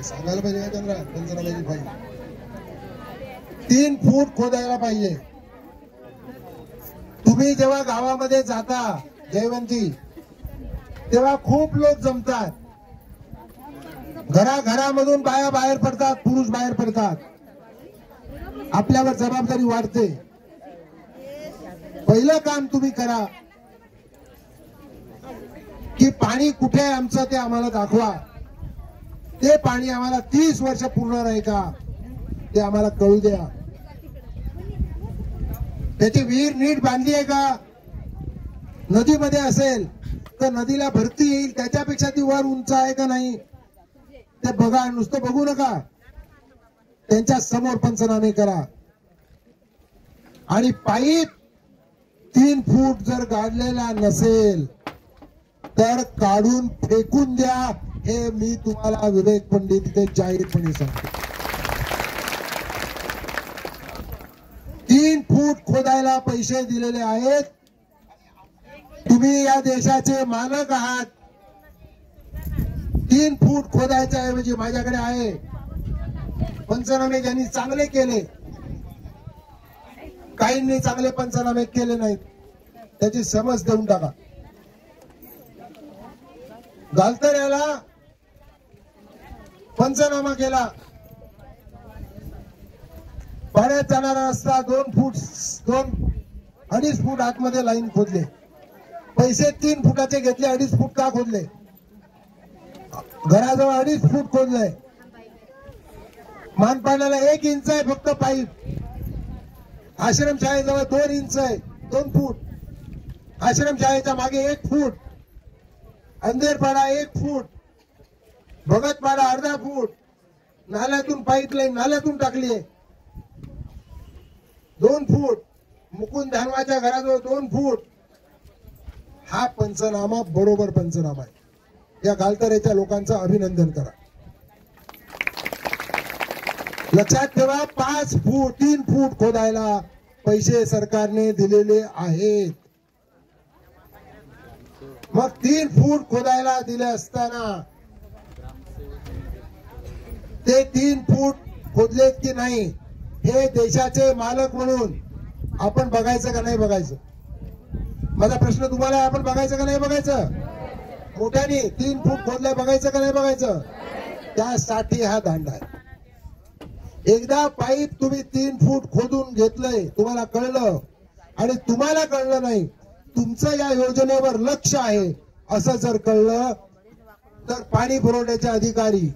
सांगायला पाहिजे का चंद्रा? पंचनाम्याची फाईल 3 फूट खोदायला पाहिजे. तुम्ही जेव्हा गावामध्ये जाता जयवंती, तेव्हा खूप लोक जमतात. घराघरामधून बाया बाहेर पडतात, पुरुष बाहेर पडतात. आपल्यावर जबाबदारी वाढते. पहिलं काम तुम्ही करा की पाणी कुठे आहे आमचं ते आम्हाला दाखवा. ते पाणी आम्हाला 30 वर्ष पुरणार आहे का ते आम्हाला कळू द्या. त्याची विहीर नीट बांधली आहे का? नदीमध्ये असेल तर नदीला भरती येईल त्याच्यापेक्षा ती वर उंच आहे का नाही ते बघा. नुसतं बघू नका, त्यांच्या समोर पंचनामे करा. आणि पाईप 3 फूट जर गाडलेला नसेल तर काढून फेकून द्या, हे मी तुम्हाला विवेक पंडित इथे जाहीरपणे सांगतो. 3 फूट खोदायला पैसे दिलेले आहेत. तुम्ही या देशाचे मालक आहात. 3 फूट खोदायच्या ऐवजी माझ्याकडे आहे पंचनामे ज्यांनी चांगले केले, काहींनी चांगले पंचनामे केले नाहीत, त्याची समज देऊन टाका. गालतऱ्याला पंचनामा केला, पाण्यात जाणारा रस्ता 2.5 फूट आतमध्ये लाईन खोदले, पैसे 3 फुटाचे घेतले, 2.5 फूट का खोदले? घराजवळ 2.5 फूट खोदले. मानपाण्याला 1 इंच आहे फक्त पाईप, आश्रमशाळेजवळ 2 इंच आहे, 2 फूट, आश्रमशाळेच्या मागे 1 फूट, अंधेरपाडा 1 फूट, भगतपाडा अर्धा फूट, नाल्यातून पाईपलाईन नाल्यातून टाकली आहे 2 फूट, मुकुंद धानवाच्या घराजवळ 2 फूट. हा पंचनामा बरोबर पंचनामा आहे. या गालतऱ्याच्या लोकांचं अभिनंदन करा. लक्षात ठेवा, 3 फूट खोदायला पैसे सरकारने दिलेले आहेत. मग 3 फूट खोदायला दिले असताना ते 3 फूट खोदलेत की नाही हे देशाचे मालक म्हणून आपण बघायचं का नाही बघायचं? माझा प्रश्न तुम्हाला, आपण बघायचं का नाही बघायचं? मोठ्याने 3 फूट खोदलंय, बघायचं का नाही बघायचं? त्यासाठी हा दांडा आहे. एकदा पाईप तुम्ही 3 फूट खोदून घेतलंय, तुम्हाला कळलं आणि तुम्हाला कळलं नाही, तुमचं या योजनेवर लक्ष आहे असं जर कळलं तर पाणी पुरवठ्याचे अधिकारी,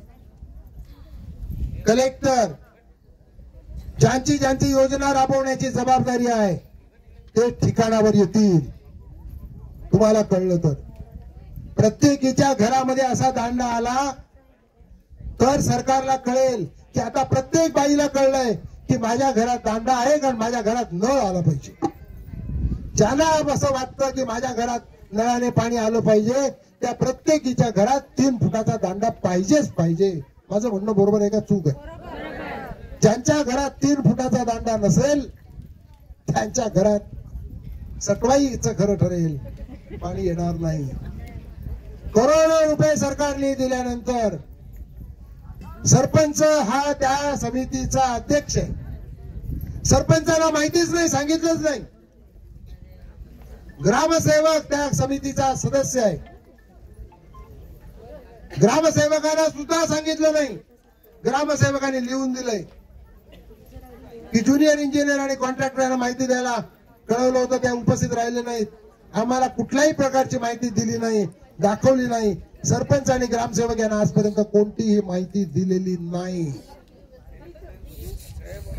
कलेक्टर, ज्यांची योजना राबवण्याची जबाबदारी आहे ते ठिकाणावर येतील. तुम्हाला कळलं तर प्रत्येकीच्या घरामध्ये असा दांडा आला तर सरकारला कळेल की आता प्रत्येक बाईला कळलंय की माझ्या घरात दांडा आहे कारण माझ्या घरात नळ आला पाहिजे. ज्यांना असं वाटतं की माझ्या घरात नळाने पाणी आलं पाहिजे त्या प्रत्येकीच्या घरात 3 फुटाचा दांडा पाहिजेच पाहिजे. माझं म्हणणं बरोबर आहे का चूक आहे? ज्यांच्या घरात 3 फुटाचा दांडा नसेल त्यांच्या घरात सटवाईचं खरं ठरेल, पाणी येणार नाही. करोडो रुपये सरकारने दिल्यानंतर सरपंच हा त्या समितीचा अध्यक्ष आहे. सरपंचाला माहितीच नाही, सांगितलंच नाही. ग्रामसेवक त्या समितीचा सदस्य आहे. ग्रामसेवकांना सुद्धा सांगितलं नाही. ग्रामसेवकांनी लिहून दिलंय की ज्युनियर इंजिनियर आणि कॉन्ट्रॅक्टरांना माहिती द्यायला कळवलं होतं, त्या उपस्थित राहिले नाहीत. आम्हाला कुठल्याही प्रकारची माहिती दिली नाही, दाखवली नाही. सरपंच आणि ग्रामसेवक यांना आजपर्यंत कोणतीही माहिती दिलेली नाही.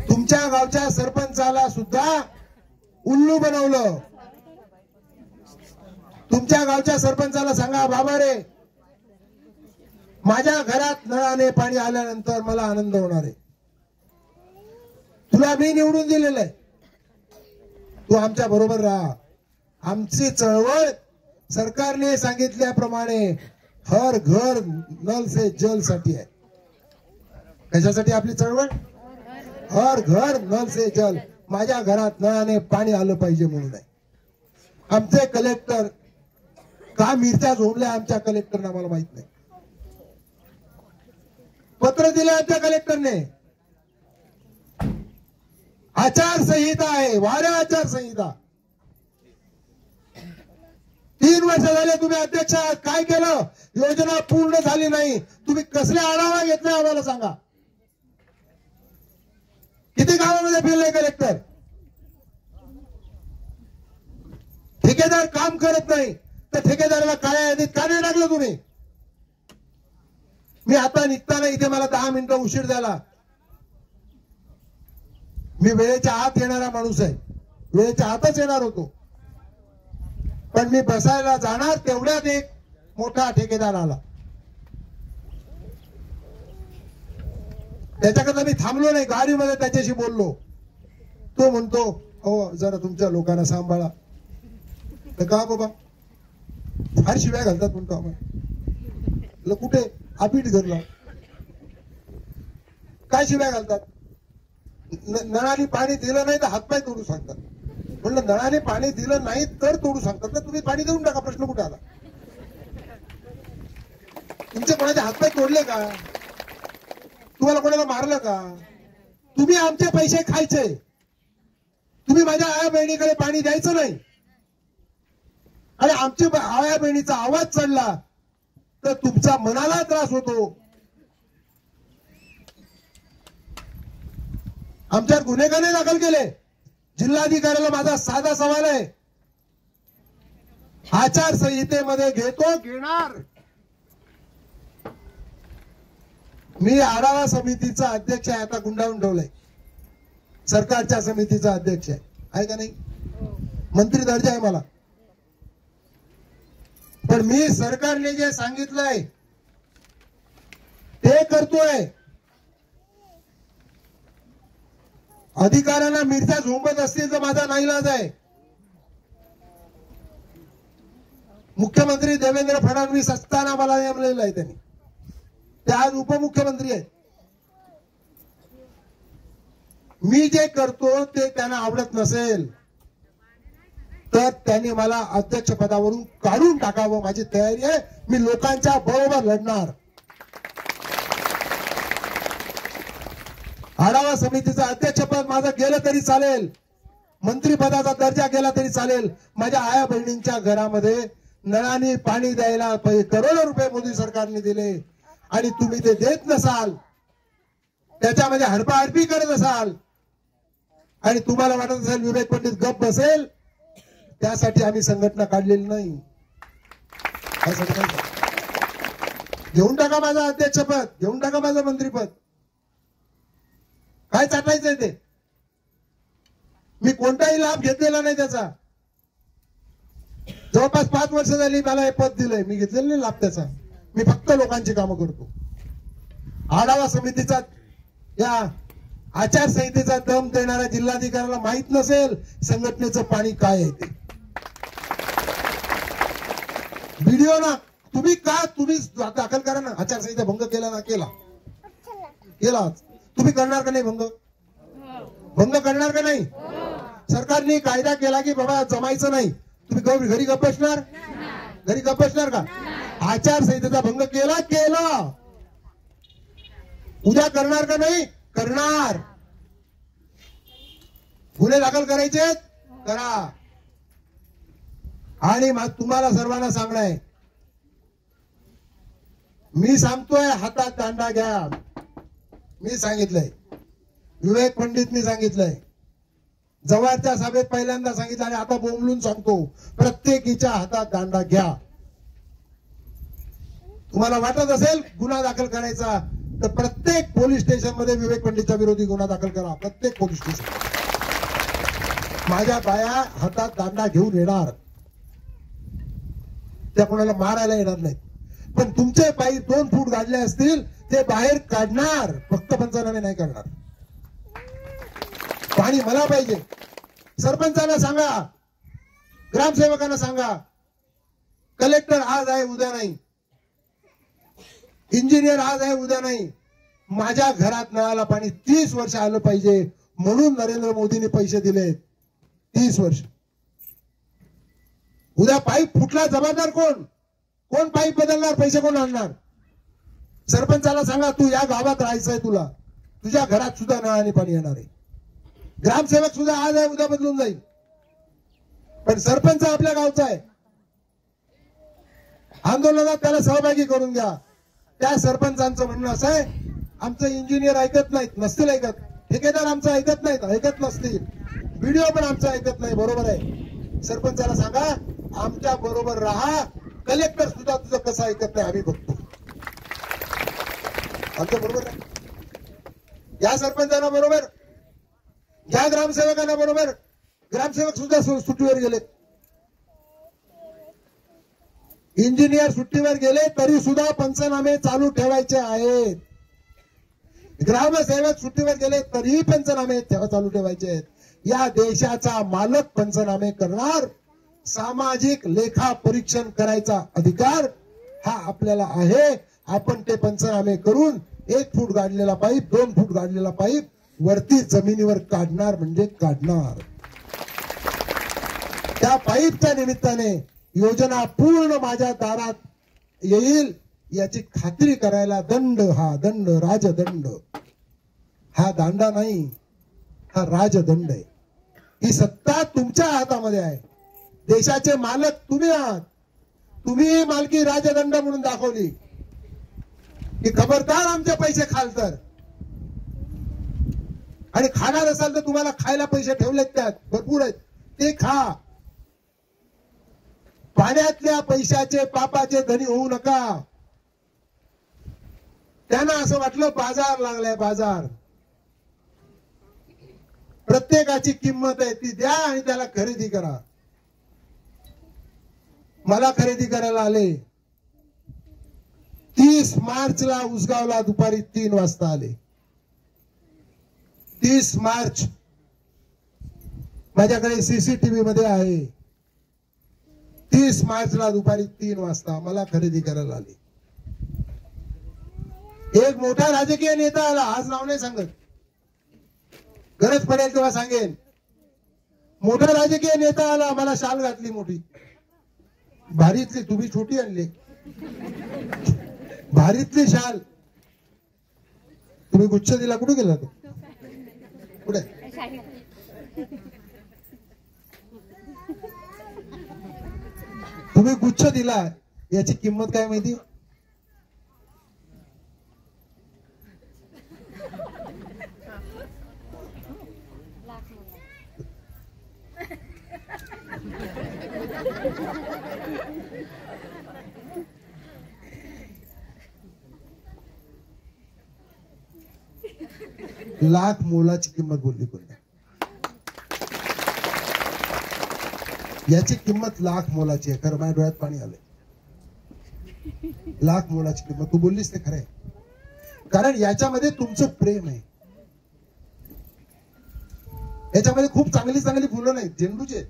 तुमच्या गावच्या सरपंचाला सुद्धा उल्लू बनवलं. तुमच्या गावच्या सरपंचाला सांगा, बाबा रे माझ्या घरात नळाने पाणी आल्यानंतर मला आनंद होणार आहे. तुला मी निवडून दिलेलं आहे, तू आमच्या बरोबर राहा. आमची चळवळ सरकारने सांगितल्याप्रमाणे हर घर नल से जल साठी आहे. कशासाठी आपली चळवळ? हर घर नल से जल. माझ्या घरात नळाने पाणी आलं पाहिजे म्हणून आहे. आमचे कलेक्टर का मिरच्या झोडल्या आमच्या कलेक्टरने आम्हाला माहित नाही. पत्र दिले आमच्या कलेक्टरने. आचारसंहिता आहे, वाऱ्या आचारसंहिता. 3 वर्ष झाले तुम्ही अध्यक्ष आहात, काय केलं? योजना पूर्ण झाली नाही. तुम्ही कसले आढावा घेतले आम्हाला सांगा. किती गावामध्ये फिरले कलेक्टर? ठेकेदार काम करत नाही तर ठेकेदाराला काळ्या यादीत का नाही टाकलं तुम्ही? मी आता निघताना इथे मला 10 मिनिटं उशीर झाला. मी वेळेच्या आत येणारा माणूस आहे, वेळेच्या आतच येणार होतो, पण मी बसायला जाणार तेवढ्यात एक मोठा ठेकेदार आला. त्याच्याकरता मी थांबलो नाही, गाडीमध्ये त्याच्याशी बोललो. तो म्हणतो, हो जरा तुमच्या लोकांना सांभाळा. तर का बाबा फार शिव्या घालतात म्हणतो आम्हाला. कुठे आपीट घरला काय शिव्या घालतात. नळाने पाणी दिलं नाही तर हातपाय तोडू सांगतात. म्हणलं नळाने पाणी दिलं नाही तर तोडू सांगतात ना, तुम्ही पाणी देऊन टाका. प्रश्न कुठे आला. तुमचे कोणाचे हातपाय तोडले का. तुम्हाला कोणाला मारलं का. तुम्ही आमचे पैसे खायचे. तुम्ही माझ्या आया बहिणीकडे पाणी द्यायचं नाही. आणि आमच्या आया बहिणीचा आवाज चढला तर तुमच्या मनाला त्रास होतो. आमच्यावर गुन्हे का नाही दाखल केले. जिल्हाधिकाऱ्याला माझा साधा सवाल आहे. आचारसंहितेमध्ये घेणार. मी आढावा समितीचा अध्यक्ष आहे. आता गुंडाळून ठेवलंय. सरकारच्या समितीचा अध्यक्ष आहे का नाही. मंत्री दर्जा आहे मला. पण मी सरकारने जे सांगितलंय ते करतोय. अधिकाऱ्यांना मिरच्या झोंबत असतील तर माझा नाईलाज आहे. मुख्यमंत्री देवेंद्र फडणवीस असताना मला नेमलेलं आहे त्यांनी. ते आज उपमुख्यमंत्री आहेत. मी जे करतो ते त्यांना आवडत नसेल तर त्यांनी मला अध्यक्ष पदावरून काढून टाकावं. माझी तयारी आहे. मी लोकांच्या बरोबर लढणार. आढावा समितीचं अध्यक्षपद माझं गेलं तरी चालेल. मंत्रिपदाचा दर्जा गेला तरी चालेल. माझ्या आया बहिणींच्या घरामध्ये नळाने पाणी द्यायला करोडो रुपये मोदी सरकारने दिले आणि तुम्ही ते देत नसाल. त्याच्यामध्ये हडपाहडपी करत असाल आणि तुम्हाला वाटत असेल विवेक पंडित गप्प बसेल. त्यासाठी आम्ही संघटना काढलेली नाही. घेऊन टाका माझं अध्यक्षपद. घेऊन टाका माझं मंत्रिपद. काय चाटायचंय ते. मी कोणताही लाभ घेतलेला नाही त्याचा. जवळपास 5 वर्ष झाली मला हे पद दिलंय. मी घेतलेलं नाही लाभ त्याचा. मी फक्त लोकांची कामं करतो. आढावा समितीचा या आचारसंहितेचा दम देणाऱ्या जिल्हाधिकाऱ्याला माहित नसेल संघटनेचं पाणी काय आहे ते. व्हिडिओ ना तुम्ही दाखल करा ना. आचारसंहिता भंग केला ना. केला तुम्ही करणार का नाही भंग करणार का नाही. सरकारने कायदा केला की बाबा जमायचं नाही. तुम्ही घरी गप्प बसणार का. आचारसंहितेचा भंग केला. उद्या करणार का नाही. करणार. गुन्हे दाखल करायचे करा. आणि तुम्हाला सर्वांना सांगणं आहे. मी सांगतोय हातात दांडा घ्या. मी सांगितलंय. विवेक पंडितनी सांगितलंय. जवळच्या सभेत पहिल्यांदा सांगितलं आणि आता बोंबलून सांगतो. प्रत्येकीच्या हातात दांडा घ्या. तुम्हाला वाटत असेल गुन्हा दाखल करायचा तर प्रत्येक पोलीस स्टेशन मध्ये विवेक पंडितच्या विरोधी गुन्हा दाखल करा. प्रत्येक पोलीस स्टेशन. माझ्या बाया हातात दांडा घेऊन येणार. त्या कोणाला मारायला येणार नाहीत. पण तुमचे पायी 2 फूट गाडले असतील ते बाहेर काढणार. फक्त पंचनामे नाही करणार. पाणी मला पाहिजे. सरपंचांना सांगा. ग्रामसेवकांना सांगा. कलेक्टर आज आहे उद्या नाही. इंजिनियर आज आहे उद्या नाही. माझ्या घरात नळाला पाणी 30 वर्ष आलं पाहिजे म्हणून नरेंद्र मोदींनी पैसे दिले. 30 वर्ष. उद्या पाईप फुटला जबाबदार कोण. कोण पाईप बदलणार. पैसे कोण आणणार. सरपंचाला सांगा तू या गावात राहायचंय. तुझ्या घरात सुद्धा नळाने पाणी येणार आहे. ग्रामसेवक सुद्धा आज आहे उद्या बदलून जाईल. पण सरपंच आपल्या गावचा आहे. आंदोलनात त्याला सहभागी करून घ्या. त्या सरपंचांचं म्हणणं असं आहे आमचं इंजिनियर ऐकत नाहीत. नसतील ऐकत. ठेकेदार आमचं ऐकत नाहीत. ऐकत नसतील. व्हिडिओ पण आमचं ऐकत नाही. बरोबर आहे. सरपंचाला सांगा आमच्या बरोबर राहा. कलेक्टर सुद्धा तुझं कसं ऐकत नाही आम्ही बघतो. आमच्या बरोबर आहे. या सरपंचांना बरोबर. या ग्रामसेवकांना बरोबर. ग्रामसेवक सुद्धा सुट्टीवर गेले. इंजिनियर सुट्टीवर गेले तरी सुद्धा पंचनामे चालू ठेवायचे आहेत. ग्रामसेवक सुट्टीवर गेले तरीही पंचनामे चालू ठेवायचे आहेत. या देशाचा मालक पंचनामे करणार. सामाजिक लेखा परीक्षण करायचा अधिकार हा आपल्याला आहे. आपण ते पंचनामे करून 1 फूट गाडलेला पाईप, 2 फूट गाडलेला पाईप वरती जमिनीवर काढणार म्हणजे काढणार. त्या पाईपच्या निमित्ताने योजना पूर्ण माझ्या दारात येईल याची खात्री करायला दंड, हा दंड राजदंड, हा दांडा नाही, हा राजदंड आहे. ही सत्ता तुमच्या हातामध्ये आहे. देशाचे मालक तुम्ही आहात. तुम्ही मालकी राजदंड म्हणून दाखवली की खबरदार आमचे पैसे खाल तर, आणि खाणार असाल तर तुम्हाला खायला पैसे ठेवलेत त्यात भरपूर आहेत, ते खा. पाण्यातल्या पैशाचे पापाचे धनी होऊ नका. त्यांना असं वाटलं बाजार लागलाय, बाजार. प्रत्येकाची किंमत आहे ती द्या आणि त्याला खरेदी करा. मला खरेदी करायला आले. 30 मार्चला उसगावला दुपारी 3 वाजता आले. 30 मार्च माझ्याकडे सीसीटीव्ही मध्ये आहे. 30 मार्चला दुपारी 3 वाजता मला खरेदी करायला आले. एक मोठा राजकीय नेता आला. आज नाव नाही सांगत, गरज पडेल तेव्हा सांगेन. मोठा राजकीय नेता आला, मला शाल घातली मोठी भारीतली. तुम्ही छोटी आणली भारीतली शाल. तुम्ही गुच्छ दिला, कुठे गेला तो? कुठे? तुम्ही गुच्छ दिला, याची किंमत काय माहिती? लाख मोलाची किंमत बोलली कोणी. याची किंमत लाख मोलाची आहे. खरं माझ्या डोळ्यात पाणी आलंय. लाख मोलाची किंमत तू बोललीस ते खरं आहे, कारण याच्यामध्ये तुमचं प्रेम आहे. याच्यामध्ये खूप चांगली चांगली फुलं नाहीत, झेंडूचे.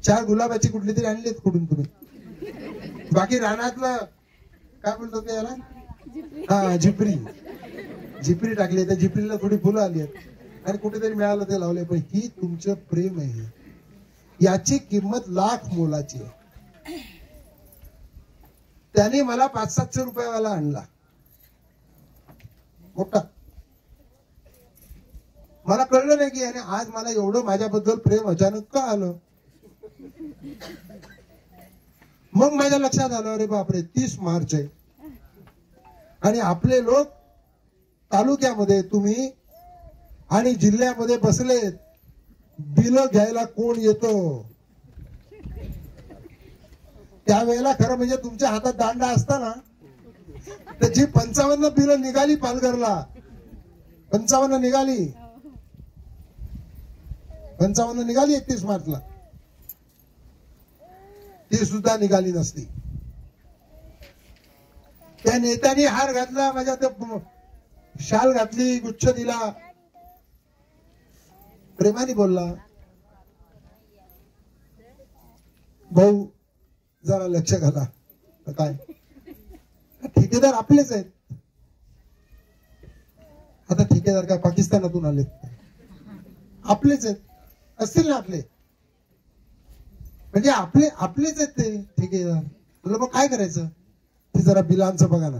4 गुलाबाची कुठली तरी आणलीत कुठून तुम्ही. बाकी रानातलं काय बोलतो ते याला, हा झिपरी. झिपरी टाकली, त्या झिपरीला थोडी फुलं आली आहेत आणि कुठेतरी मिळालं ते लावले. पण ही तुमचं प्रेम आहे. याची किंमत लाख मोलाची आहे. त्याने मला 500-700 रुपयावाला आणला मोठा. मला कळलं नाही की याने आज मला एवढं माझ्याबद्दल प्रेम अचानक का आलं. मग माझ्या लक्षात आलं, अरे बापरे 30 मार्च आहे आणि आपले लोक तालुक्यामध्ये तुम्ही आणि जिल्ह्यामध्ये बसलेत. बिल घ्यायला कोण येतो? त्यावेळेला खरं म्हणजे तुमच्या हातात दांडा असताना तर जी 55 बिल निघाली पालघरला, 55 निघाली, 55 निघाली 31 मार्चला, ती सुद्धा निघाली नसती. त्या नेत्याने हार घातला, माझ्या शाल घातली, गुच्छ दिला, प्रेमाने बोलला, भाऊ जरा लक्ष घाला. काय ठेकेदार आपलेच आहेत. आता ठेकेदार काय पाकिस्तानातून आले? आपलेच आहेत, असतील ना आपले, म्हणजे आपलेच आहेत ते ठेकेदार. तुला मग काय करायचं? ते जरा बिलांचं बघा ना.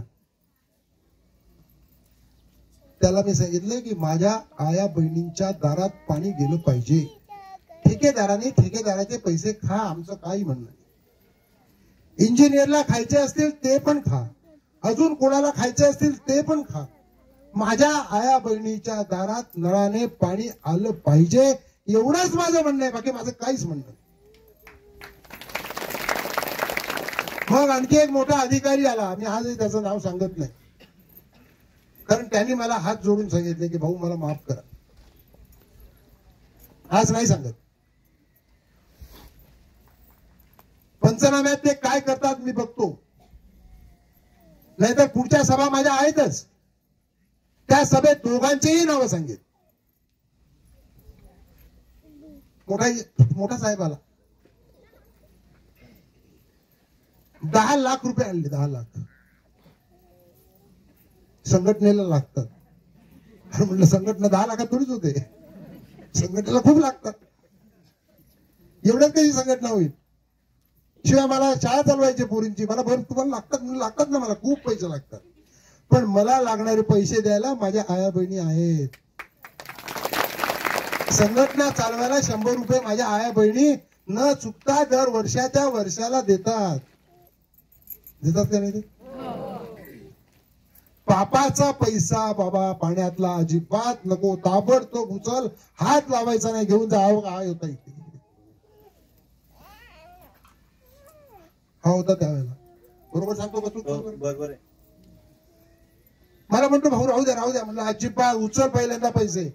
त्याला मी सांगितलं की माझ्या आया बहिणींच्या दारात पाणी गेलं पाहिजे. ठेकेदाराने ठेकेदाराचे पैसे खा, आमचं काही म्हणणं नाही. इंजिनियरला खायचे असतील ते पण खा, अजून कोणाला खायचे असतील ते पण खा. माझ्या आया बहिणीच्या दारात नळाने पाणी आलं पाहिजे, एवढंच माझं म्हणणं आहे. बाकी माझं काहीच म्हणणं नाही. मग आणखी एक मोठा अधिकारी आला, मी आजही त्याचं नाव सांगत नाही, कारण त्यांनी मला हात जोडून सांगितले की भाऊ मला माफ करा. आज नाही सांगत. पंचनाम्यात ते काय करतात मी बघतो, नाहीतर पुढच्या सभा माझ्या आहेतच, त्या सभेत दोघांचेही नावं सांगेल. मोठा साहेब आला, 10 लाख रुपये आणले. 10 लाख संघटनेला लागतात. म्हटलं संघटना 10 लाखात थोडीच होते, संघटनेला खूप लागतात. एवढ्यात कधी संघटना होईल? शिवाय मला शाळा चालवायची पोरींची, मला तुम्हाला लागतात ना, मला खूप पैसे लागतात. पण मला लागणारे पैसे द्यायला माझ्या आया बहिणी आहेत. संघटना चालवायला 100 रुपये माझ्या आया बहिणी न चुकता दर वर्षाच्या वर्षाला देतात का नाही? ते पापाचा पैसा बाबा पाण्यातला अजिबात नको. ताबडतोब उचल, हात लावायचा नाही, घेऊन जावं. काय होता इथे हा होता त्यावेळेला. बरोबर सांगतो का तू? बरोबर आहे. मला म्हणतो भाऊ राहू द्या. म्हणलं अजिबात उचल पहिल्यांदा पैसे.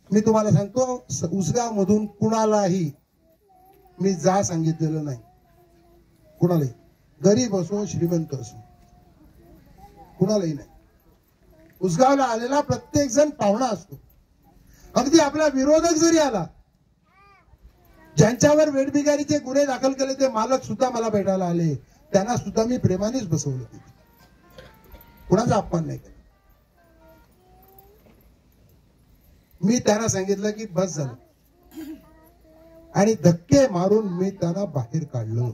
मी तुम्हाला सांगतो, उसगाव मधून कुणालाही मी जा सांगितलेलं नाही. कुणालाही, गरीब असो श्रीमंत असो, कुणालाही नाही. उसगावला आलेला प्रत्येक जण पाहुणा असतो. अगदी आपला विरोधक जरी आला, ज्यांच्यावर वेठबिगारीचे गुन्हे दाखल केले ते मालक सुद्धा मला भेटायला आले, त्यांना सुद्धा मी प्रेमानेच बसवलं. कुणाचा अपमान नाही केला. मी त्यांना सांगितलं की बस झालं, आणि धक्के मारून मी त्यांना बाहेर काढलं.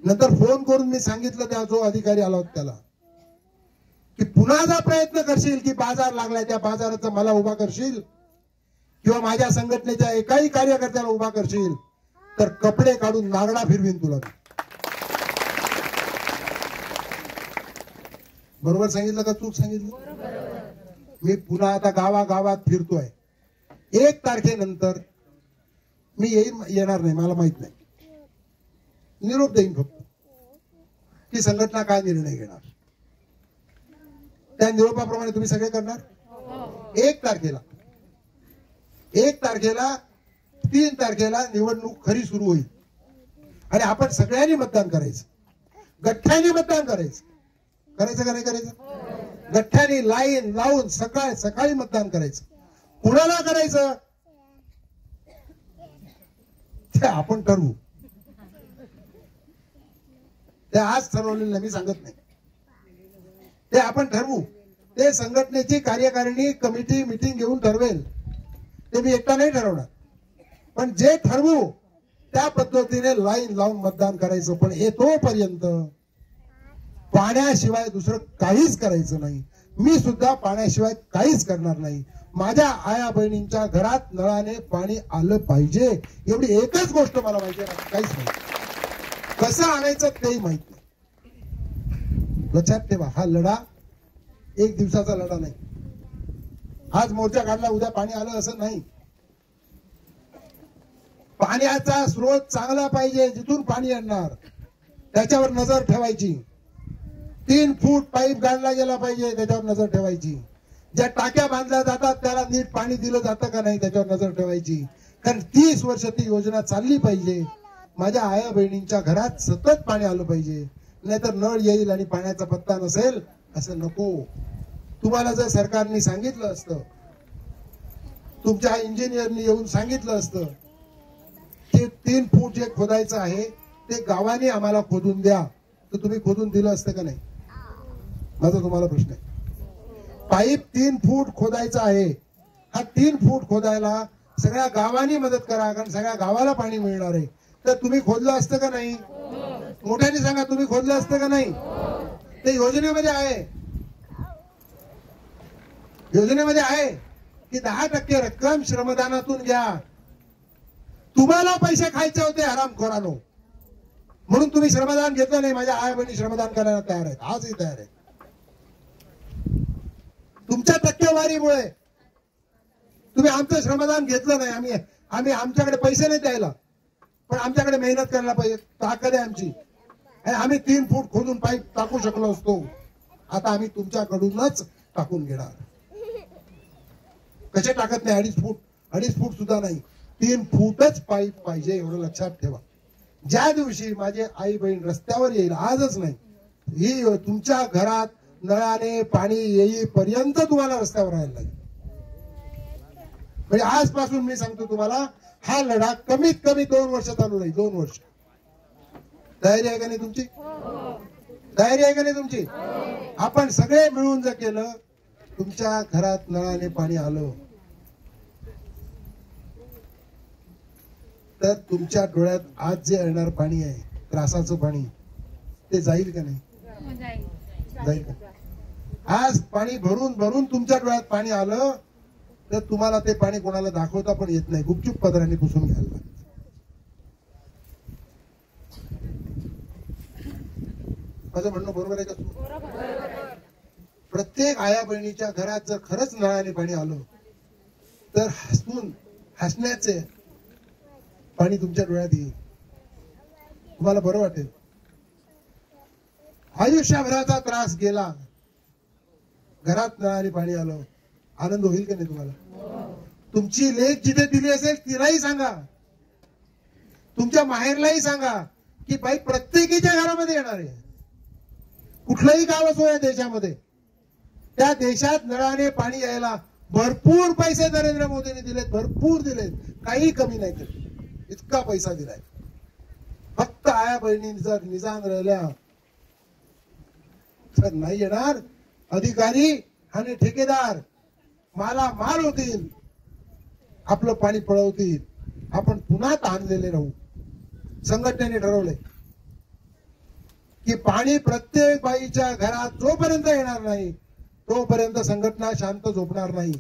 नंतर फोन करून मी सांगितलं त्या जो अधिकारी आला होता त्याला की पुन्हा जर प्रयत्न करशील की बाजार लागलाय त्या बाजाराचा मला उभा करशील किंवा माझ्या संघटनेच्या एकाही कार्यकर्त्याला उभा करशील तर कपडे काढून नागडा फिरवीन तुला. बरोबर सांगितलं का चूक सांगितलं? मी पुन्हा आता गावागावात फिरतोय. 1 तारखेनंतर मी येणार नाही, मला माहित नाही. निरोप देईन फक्त की संघटना काय निर्णय घेणार त्या निरोपाप्रमाणे तुम्ही सगळे करणार. 1 तारखेला 3 तारखेला निवडणूक खरी सुरू होईल आणि आपण सगळ्यांनी मतदान करायचं, गठ्ठ्याने मतदान करायचं. करायचं का नाही करायचं? गठ्ठ्याने लाईन लावून सकाळी मतदान करायचं. कुणाला करायचं ते आपण ठरवू. ते आज ठरवलेलं मी सांगत नाही, ते आपण ठरवू. ते संघटनेची कार्यकारिणी कमिटी मीटिंग घेऊन ठरवेल, ते मी एकटा नाही ठरवणार. पण जे ठरवू त्या पद्धतीने लाईन लावून मतदान करायचं. पण तोपर्यंत पाण्याशिवाय दुसरं काहीच करायचं नाही. मी सुद्धा पाण्याशिवाय काहीच करणार नाही. माझ्या आया बहिणींच्या घरात नळाने पाणी आलं पाहिजे, एवढी एकच गोष्ट मला माहिती आहे, काहीच नाही. कसं आणायचं तेही माहित नाही. लक्षात ठेवा, हा लढा 1 दिवसाचा लढा नाही. आज मोर्चा काढला उद्या पाणी आलं असं नाही. पाण्याचा स्रोत चांगला पाहिजे, जिथून पाणी आणणार त्याच्यावर नजर ठेवायची. 3 फूट पाईप गाडला गेला पाहिजे, त्याच्यावर नजर ठेवायची. ज्या टाक्या बांधल्या जातात त्याला नीट पाणी दिलं जातं का नाही त्याच्यावर नजर ठेवायची. कारण 30 वर्ष ती योजना चालली पाहिजे. माझ्या आया बहिणींच्या घरात सतत पाणी आलं पाहिजे, नाहीतर नळ येईल आणि पाण्याचा पत्ता नसेल असं नको. तुम्हाला जर सरकारने सांगितलं असतं, तुमच्या इंजिनियरनी येऊन सांगितलं असतं की 3 फूट जे खोदायचं आहे ते गावाने आम्हाला खोदून द्या, तर तुम्ही खोदून दिलं असतं का नाही? माझा तुम्हाला प्रश्न आहे. पाईप 3 फूट खोदायचा आहे, हा 3 फूट खोदायला सगळ्या गावांनी मदत करा, कारण सगळ्या गावाला पाणी मिळणार आहे. तर तुम्ही खोदलं असतं का नाही? मोठ्याने सांगा, तुम्ही खोदलं असतं का नाही? ते योजनेमध्ये आहे, योजनेमध्ये आहे की 10% रक्कम श्रमदानातून घ्या. तुम्हाला पैसे खायचे होते हरामखोरानो, म्हणून तुम्ही श्रमदान घेतलं नाही. माझ्या आई बहिणी श्रमदान करायला तयार आहेत, आजही तयार आहेत. तुमच्या टक्केवारीमुळे तुम्ही आमचं श्रमदान घेतलं नाही. आम्ही आमच्याकडे पैसे नाही द्यायला, पण आमच्याकडे मेहनत करायला पाहिजे, ताकद आहे आमची. आम्ही 3 फूट खोदून पाईप टाकू शकलो असतो, आता आम्ही तुमच्याकडूनच टाकून घेणार. कसे टाकत नाही? 2.5 फूट सुद्धा नाही, 3 फूटच पाईप पाहिजे, एवढं लक्षात ठेवा. ज्या दिवशी माझे आई बहीण रस्त्यावर येईल, आजच नाही, ही तुमच्या घरात नळाने पाणी येईपर्यंत तुम्हाला रस्त्यावर राहायला लागेल. म्हणजे आजपासून मी सांगतो तुम्हाला, हा लढा कमीत कमी 2 वर्ष चालू राहील. 2 वर्ष. तयारी आहे का नाही तुमची? तयारी आहे का नाही तुमची? आपण सगळे मिळून जर केलं, तुमच्या घरात नळाने पाणी आलं तर तुमच्या डोळ्यात आज जे येणार पाणी आहे, त्रासाचं पाणी, ते जाईल का नाही? जाईल का? आज पाणी भरून भरून तुमच्या डोळ्यात पाणी आलं तर तुम्हाला ते पाणी कोणाला दाखवता पण येत नाही, गुपचूप पदराने पुसून घ्यायला लागतं. माझं म्हणणं बरोबर आहे का? प्रत्येक आया बहिणीच्या घरात जर खरंच नळाने पाणी आलं तर हसण्याचे पाणी तुमच्या डोळ्यात येईल, तुम्हाला बरं वाटेल. आयुष्यभराचा त्रास गेला, घरात नळाने पाणी आलं, आनंद होईल का नाही तुम्हाला? तुमची लेख जिथे दिली असेल तिलाही सांगा, तुमच्या माहेरलाही सांगा की बाई प्रत्येकीच्या घरामध्ये येणार आहे. कुठलंही गाव असो या देशामध्ये, त्या देशात नळाने पाणी यायला भरपूर पैसे नरेंद्र मोदींनी दिलेत, भरपूर दिलेत, काही कमी नाही केलं, इतका पैसा दिलाय. फक्त आया बहिणी जर निजान राहिल्या तर नाही येणार. अधिकारी आणि ठेकेदार माला माल होतील, आपलं पाणी पळवतील, आपण पुन्हा ताणलेले राहू. संघटनेने ठरवले की पाणी प्रत्येक बाईच्या घरात जोपर्यंत येणार नाही तोपर्यंत संघटना शांत झोपणार नाही.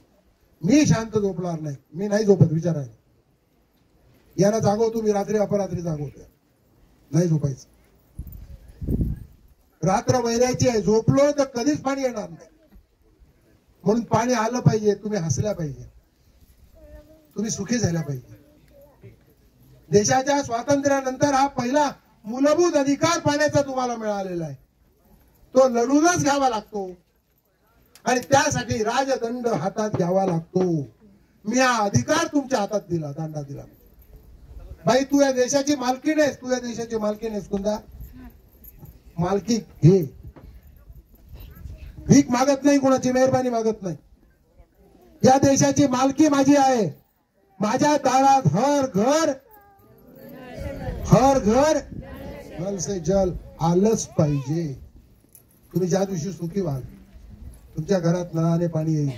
मी शांत झोपणार नाही, मी नाही झोपत. विचारायला यांना जागवतो मी, रात्री अपरात्री जागवतो, नाही झोपायचं. रात्र वैरायची आहे, झोपलो तर कधीच पाणी येणार नाही. म्हणून पाणी आलं पाहिजे, तुम्ही हसल्या पाहिजे, तुम्ही सुखी झाल्या पाहिजे. देशाच्या स्वातंत्र्यानंतर हा पहिला मूलभूत अधिकार पाण्याचा तुम्हाला मिळालेला आहे, तो लढूनच घ्यावा लागतो आणि त्यासाठी राजदंड हातात घ्यावा लागतो. मी हा अधिकार तुमच्या हातात दिला, दांडा दिला. बाई तू या देशाची मालकीण आहेस, तू या देशाची मालकीण आहेस, कुंदा मालकी घे. भीक मागत नाही, कोणाची मेहरबानी मागत नाही. या देशाची मालकी माझी आहे. माझ्या दारात हर घर नल से जल आलंच पाहिजे. तुम्ही ज्या दिवशी सुखी व्हाल, तुमच्या घरात नळाने पाणी येईल,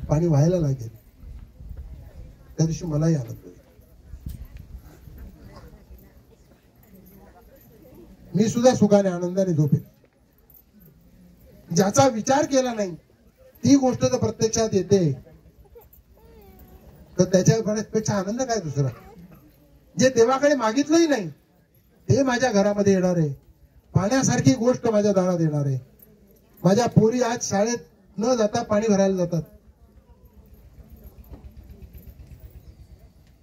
पाणी व्हायला लागेल, त्या दिवशी मलाही आनंद होईल. मी सुद्धा सुखाने आनंदाने झोपेन. ज्याचा विचार केला नाही ती गोष्ट जर प्रत्यक्षात येते तर त्याच्यापेक्षा आनंद काय दुसरा. जे देवाकडे मागितलंही नाही ते माझ्या घरामध्ये येणार आहे. पाण्यासारखी गोष्ट माझ्या दारात येणार आहे. माझ्या पोरी आज शाळेत न जाता पाणी भरायला जातात.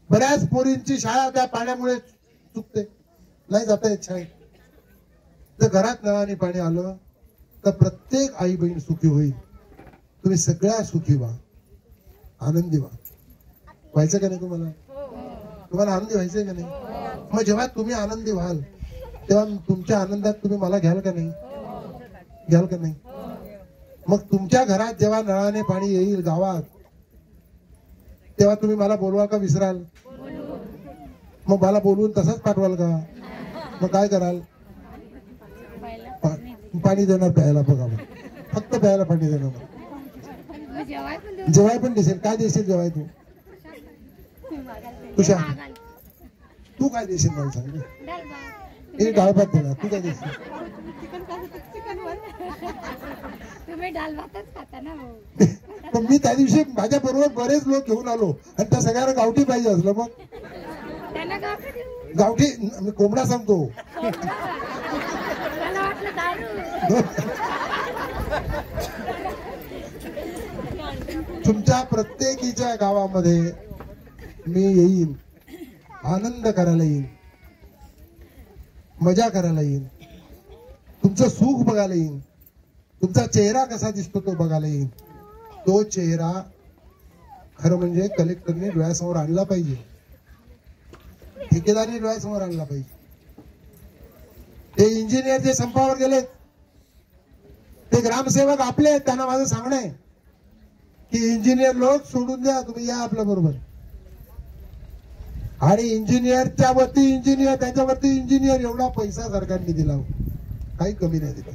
बऱ्याच पोरींची शाळा त्या पाण्यामुळे चुकते, नाही जाता येत शाळेत. जर घरात नळाने पाणी आलं तर प्रत्येक आई बहीण सुखी होईल. तुम्ही सगळ्या सुखी व्हा, आनंदी व्हा. व्हायचं का नाही तुम्हाला? तुम्हाला आनंदी व्हायचंय का नाही? मग जेव्हा तुम्ही आनंदी व्हाल तेव्हा तुमच्या आनंदात तुम्ही मला घ्याल का नाही? घ्याल का नाही? मग तुमच्या घरात जेव्हा नळाने पाणी येईल गावात तेव्हा तुम्ही मला बोलवाल का विसराल? मग मला बोलवून तसंच पाठवाल का? मग काय कराल? पाणी देणार प्यायला. बघा, फक्त प्यायला पाणी देणार. जेवाय पण दिसेल. काय देशील जेवाय तू? तुझ्या तू काय देशील मला सांग. एक डाळ भात देणार. तू काय देशील? पण मी त्या दिवशी माझ्या बरोबर बरेच लोक घेऊन आलो आणि त्या सगळ्यांना गावठी पाहिजे असलं. मग गावठी मी कोंबडा सांगतो. तुमच्या प्रत्येकीच्या गावामध्ये मी येईन, आनंद करायला येईन, मजा करायला येईन, तुमचं सुख बघायला येईन, तुमचा चेहरा कसा दिसतो तो बघायला येईन. तो चेहरा खरं म्हणजे कलेक्टरने डोळ्यासमोर आणला पाहिजे, ठेकेदारांनी डोळ्यासमोर आणला पाहिजे. ते इंजिनियर जे संपावर गेलेत, ते ग्रामसेवक आपले आहेत, त्यांना माझं सांगणं आहे की इंजिनियर लोक सोडून द्या, तुम्ही या आपल्या बरोबर. आणि इंजिनियरच्या वरती इंजिनियर, त्याच्यावरती इंजिनियर, एवढा पैसा सरकारने दिला, काही कमी नाही दिला.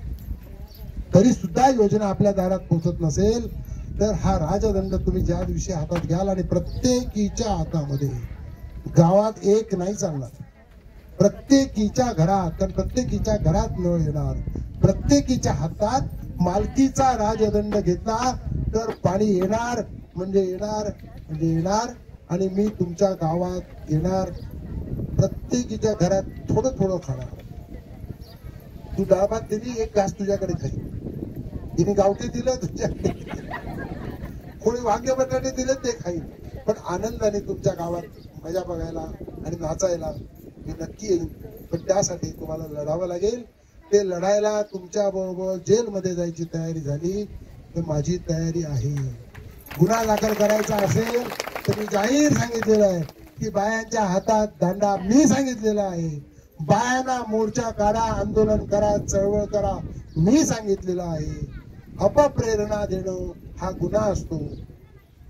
तरी सुद्धा योजना आपल्या दारात पोहोचत नसेल तर हा राजदंड तुम्ही ज्या दिवशी हातात घ्याल आणि प्रत्येकीच्या हातामध्ये, गावात एक नाही चालणार, प्रत्येकीच्या घरात, कारण प्रत्येकीच्या घरात नळ येणार, प्रत्येकीच्या हातात मालकीचा राजदंड घेतला तर पाणी येणार म्हणजे येणार म्हणजे येणार. आणि मी तुमच्या गावात येणार, प्रत्येकीच्या घरात थोडं थोडं खाणार. तू डाळ भात दिली, एक घास तुझ्याकडे खाईल, तिने गावठी दिलं तुझ्याकडे, कोणी वांगे बटाटे दिले ते खाईल, पण आनंदाने तुमच्या गावात मजा बघायला आणि नाचायला मी नक्की येईन. पण त्यासाठी तुम्हाला लढावं लागेल. ते लढायला तुमच्या बरोबर जेलमध्ये जायची तयारी झाली तर माझी तयारी आहे. गुन्हा दाखल करायचा असेल तर मी जाहीर सांगितलेलं आहे की बायांच्या हातात दांडा मी सांगितलेला आहे. बायांना मोर्चा काढा, आंदोलन करा, चळवळ करा मी सांगितलेलं आहे. अपप्रेरणा देणं हा गुन्हा असतो,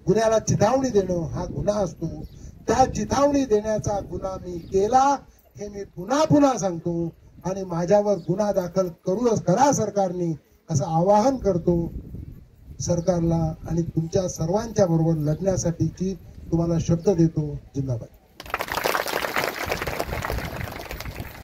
गुन्ह्याला चिथावणी देणं हा गुन्हा असतो. त्या चिथावणी देण्याचा गुन्हा मी केला हे मी पुन्हा पुन्हा सांगतो आणि माझ्यावर गुन्हा दाखल करा सरकारने असं आवाहन करतो सरकारला आणि तुमच्या सर्वांच्या बरोबर लढण्यासाठीची तुम्हाला शब्द देतो. जिंदाबाद.